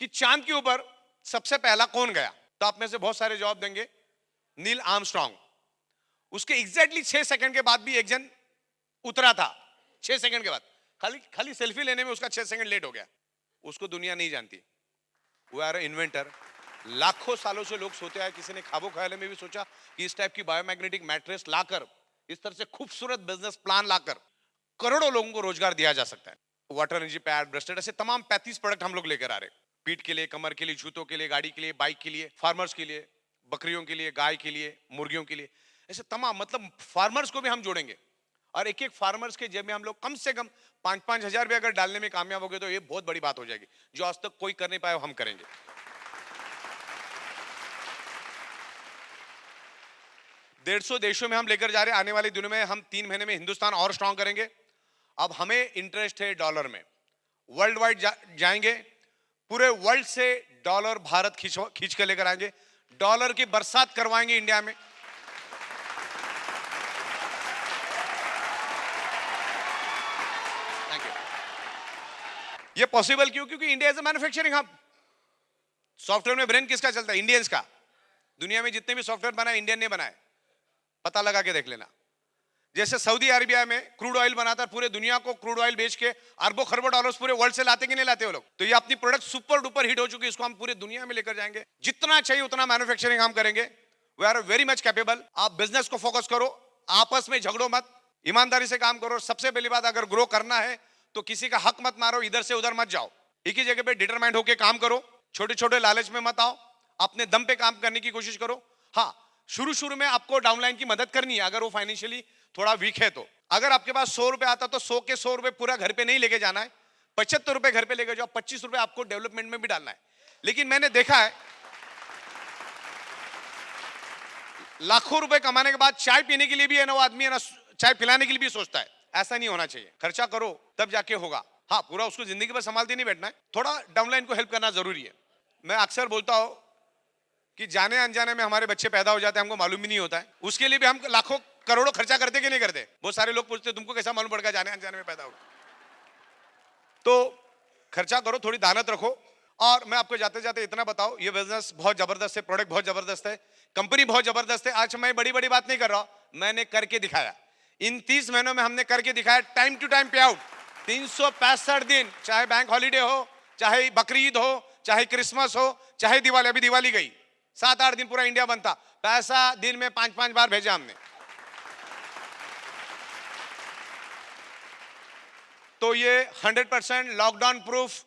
कि चांद के ऊपर सबसे पहला कौन गया, तो आप में से बहुत सारे जवाब देंगे नील आर्मस्ट्रांग। उसके एग्जैक्टली 6 सेकंड के बाद भी एक जन उतरा था, 6 सेकंड के बाद खाली सेल्फी लेने में उसका 6 सेकंड लेट हो गया। उसको दुनिया नहीं जानती। वो आर इन्वेंटर। लाखों सालों से लोग सोते आए, किसी ने ख्वाबों ख्यालों में भी सोचा कि इस टाइप की बायोमैग्नेटिक मैट्रेस लाकर, इस तरह से खूबसूरत बिजनेस प्लान लाकर करोड़ों लोगों को रोजगार दिया जा सकता है। वाटर एनर्जी पैड, ब्रेस्टेड, ऐसे तमाम 35 प्रोडक्ट हम लोग लेकर आ रहे हैं। पीठ के लिए, कमर के लिए, जूतों के लिए, गाड़ी के लिए, बाइक के लिए, फार्मर्स के लिए, बकरियों के लिए, गाय के लिए, मुर्गियों के लिए, ऐसे तमाम, मतलब फार्मर्स को भी हम जोड़ेंगे। और एक एक फार्मर्स के जेब में हम लोग कम से कम 5-5 हजार भी अगर डालने में कामयाब हो गए तो ये बहुत बड़ी बात हो जाएगी, जो आज तक कोई कर नहीं पाया हम करेंगे। 150 देशों में हम लेकर जा रहे हैं। आने वाले दिनों में हम 3 महीने में हिंदुस्तान और स्ट्रांग करेंगे। अब हमें इंटरेस्ट है डॉलर में, वर्ल्ड वाइड जाएंगे, पूरे वर्ल्ड से डॉलर भारत खींच कर लेकर आएंगे, डॉलर की बरसात करवाएंगे इंडिया में। Thank you. ये पॉसिबल क्यों? क्योंकि India is a manufacturing hub. Software में ब्रेन किसका चलता है? इंडियंस का। दुनिया में जितने भी सॉफ्टवेयर बनाए इंडियन ने बनाए, पता लगा के देख लेना। जैसे सऊदी अरेबिया में क्रूड ऑयल बनाता है, पूरे दुनिया को क्रूड ऑयल बेच के अरबों खरबों डॉलर्स पूरे वर्ल्ड से लाते कि नहीं लाते वो लोग। तो ये अपनी प्रोडक्ट सुपर डुपर हिट हो चुकी है, इसको हम पूरे दुनिया में लेकर जाएंगे। जितना चाहिए उतना मैन्युफैक्चरिंग हम करेंगे। We are very much capable. आप बिजनेस को फोकस करो, आपस में झगड़ो मत, ईमानदारी से काम करो। सबसे पहली बात, अगर ग्रो करना है तो किसी का हक मत मारो, इधर से उधर मत जाओ, एक ही जगह पे डिटरमाइंड होकर काम करो, छोटे छोटे लालच में मत आओ, अपने दम पे काम करने की कोशिश करो। हाँ, शुरू में आपको डाउनलाइन की मदद करनी है अगर वो फाइनेंशियली थोड़ा वीक है तो। अगर आपके पास 100 रुपए आता तो 100 के 100 रुपए पूरा घर पे नहीं लेके जाना है, 75 रुपए घर पे लेके जाओ, 25 रुपए आपको डेवलपमेंट में भी डालना है। लेकिन मैंने देखा है लाखों रुपए कमाने के बाद चाय पीने के लिए भी है ना, वो आदमी है ना चाय पिलाने के लिए भी सोचता है। ऐसा नहीं होना चाहिए, खर्चा करो तब जाके होगा। हाँ, पूरा उसको जिंदगी भर संभालते नहीं बैठना है, थोड़ा डाउनलाइन को हेल्प करना जरूरी है। मैं अक्सर बोलता हूं कि जाने अनजाने में हमारे बच्चे पैदा हो जाते हैं, हमको मालूम भी नहीं होता है। उसके लिए भी हम लाखों करोड़ों खर्चा करते कि नहीं करते। बहुत सारे लोग पूछते तुमको कैसा मालूम पड़ गया जाने अनजाने में पैदा हो। तो खर्चा करो, थोड़ी दानत रखो। और मैं आपको जाते जाते इतना बताऊं, ये बिजनेस बहुत जबरदस्त है, प्रोडक्ट बहुत जबरदस्त है, कंपनी बहुत जबरदस्त है। आज मैं बड़ी बड़ी बात नहीं कर रहा हूं, मैंने करके दिखाया। इन 30 महीनों में हमने करके दिखाया, टाइम टू टाइम पे आउट, 365 दिन, चाहे बैंक हॉलीडे हो, चाहे बकरीद हो, चाहे क्रिसमस हो, चाहे दिवाली। अभी दिवाली गई, 7-8 दिन पूरा इंडिया बनता, पैसा दिन में 5-5 बार भेजा हमने। तो ये 100% lockdown proof,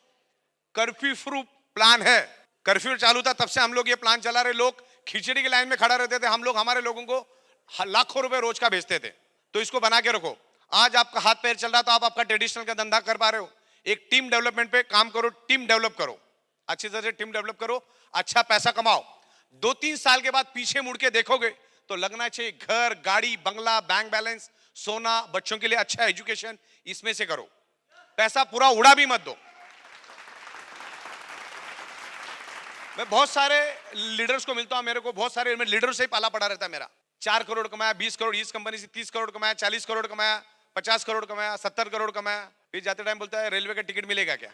curfew proof plan है। कर्फ्यू चालू था तब से हम लोग ये प्लान चला रहे। लोग खिचड़ी की लाइन में खड़ा रहते थे, हम लोग हमारे लोगों को लाखों रुपए रोज का भेजते थे। तो इसको बना के रखो। आज आपका हाथ पैर चल रहा तो आप आपका ट्रेडिशनल का धंधा कर पा रहे हो। एक टीम डेवलपमेंट पे काम करो, टीम डेवलप करो, अच्छी तरह से टीम डेवलप करो, अच्छा पैसा कमाओ। 2-3 साल के बाद पीछे मुड़ के देखोगे तो लगना चाहिए घर, गाड़ी, बंगला, बैंक बैलेंस, सोना, बच्चों के लिए अच्छा एजुकेशन, इसमें से करो। पैसा पूरा उड़ा भी मत दो। मैं बहुत सारे लीडर्स को मिलता हूं, मेरे को बहुत सारे लीडर से ही पाला पड़ा रहता है मेरा। 4 करोड़ कमाया, 20 करोड़ इस कंपनी से, 30 करोड़ कमाया, 40 करोड़ कमाया, 50 करोड़ कमाया, 70 करोड़ कमाया। फिर जाते टाइम बोलता है रेलवे का टिकट मिलेगा क्या?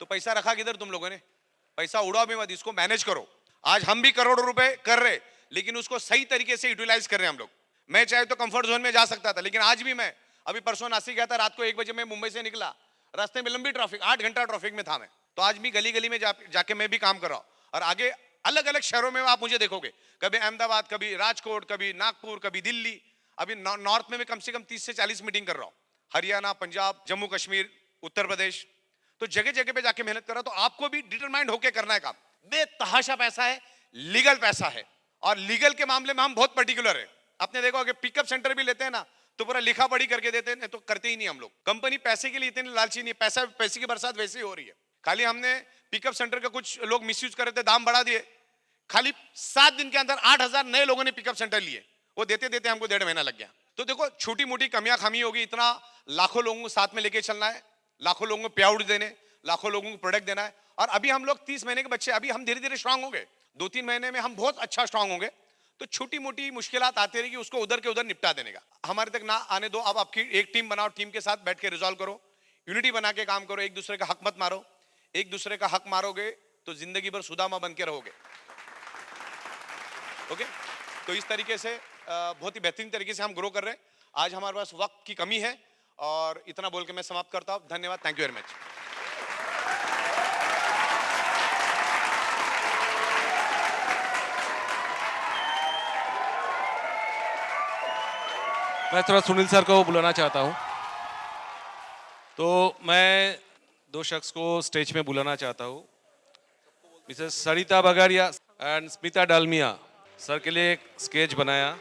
तो पैसा रखा किधर तुम लोगों ने? पैसा उड़ाओ भी मत, इसको मैनेज करो। आज हम भी करोड़ों रुपए कर रहे, लेकिन उसको सही तरीके से यूटिलाइज कर रहे हैं हम लोग। मैं चाहे तो कंफर्ट जोन में जा सकता था, लेकिन आज भी मैं अभी परसों नासिक गया था, रात को 1 बजे मैं मुंबई से निकला, रास्ते में लंबी ट्रैफिक, 8 घंटा ट्रैफिक में था मैं। तो आज भी गली गली में जाके मैं भी काम कर रहा हूं। और आगे अलग अलग शहरों में आप मुझे देखोगे, कभी अहमदाबाद, कभी राजकोट, कभी नागपुर, कभी दिल्ली। अभी नॉर्थ में मैं कम से कम 30 से 40 मीटिंग कर रहा हूं, हरियाणा, पंजाब, जम्मू कश्मीर, उत्तर प्रदेश। तो जगह जगह पे जाके मेहनत कर रहा हूं। तो आपको भी डिटरमाइंड होकर करना है काम। बेतहाशा पैसा है, लीगल पैसा है, और लीगल के मामले में हम बहुत पर्टिकुलर है। आपने देखा कि पिकअप सेंटर भी लेते हैं ना, तो पूरा लिखा पढ़ी करके देते हैं, तो करते ही नहीं हम लोग। कंपनी पैसे के लिए इतनी लालची नहीं, पैसे की बरसात वैसे ही हो रही है। खाली हमने पिकअप सेंटर का कुछ लोग मिसयूज कर रहे थे, दाम बढ़ा दिए। खाली 7 दिन के अंदर 8,000 नए लोगों ने पिकअप सेंटर लिए। वो देते देते हमको 1.5 महीना लग गया। तो देखो, छोटी मोटी कमियां खामी होगी, इतना लाखों लोगों को साथ में लेके चलना है, लाखों लोगों को पे आउट देने, लाखों लोगों को प्रोडक्ट देना है। और अभी हम लोग 30 महीने के बच्चे, अभी हम धीरे धीरे स्ट्रांग होंगे। 2-3 महीने में हम बहुत अच्छा स्ट्रांग होंगे। तो छोटी मोटी मुश्किलात आती रहेगी, उसको उधर के उधर निपटा देने का। हमारे तक ना आने दो। अब आपकी एक टीम बनाओ, टीम के साथ बैठ के रिजॉल्व करो, यूनिटी बना के काम करो, एक दूसरे का हक मत मारो। एक दूसरे का हक मारोगे तो जिंदगी भर सुदामा बन के रहोगे। ओके, तो इस तरीके से बहुत ही बेहतरीन तरीके से हम ग्रो कर रहे हैं। आज हमारे पास वक्त की कमी है, और इतना बोल के मैं समाप्त करता हूं। धन्यवाद, थैंक यू वेरी मच। मैं थोड़ा सुनील सर को बुलाना चाहता हूं। तो मैं 2 शख्स को स्टेज में बुलाना चाहता हूं, missus Sarita Bagaria and Smita Dalmia. Sir के लिए एक स्केच बनाया।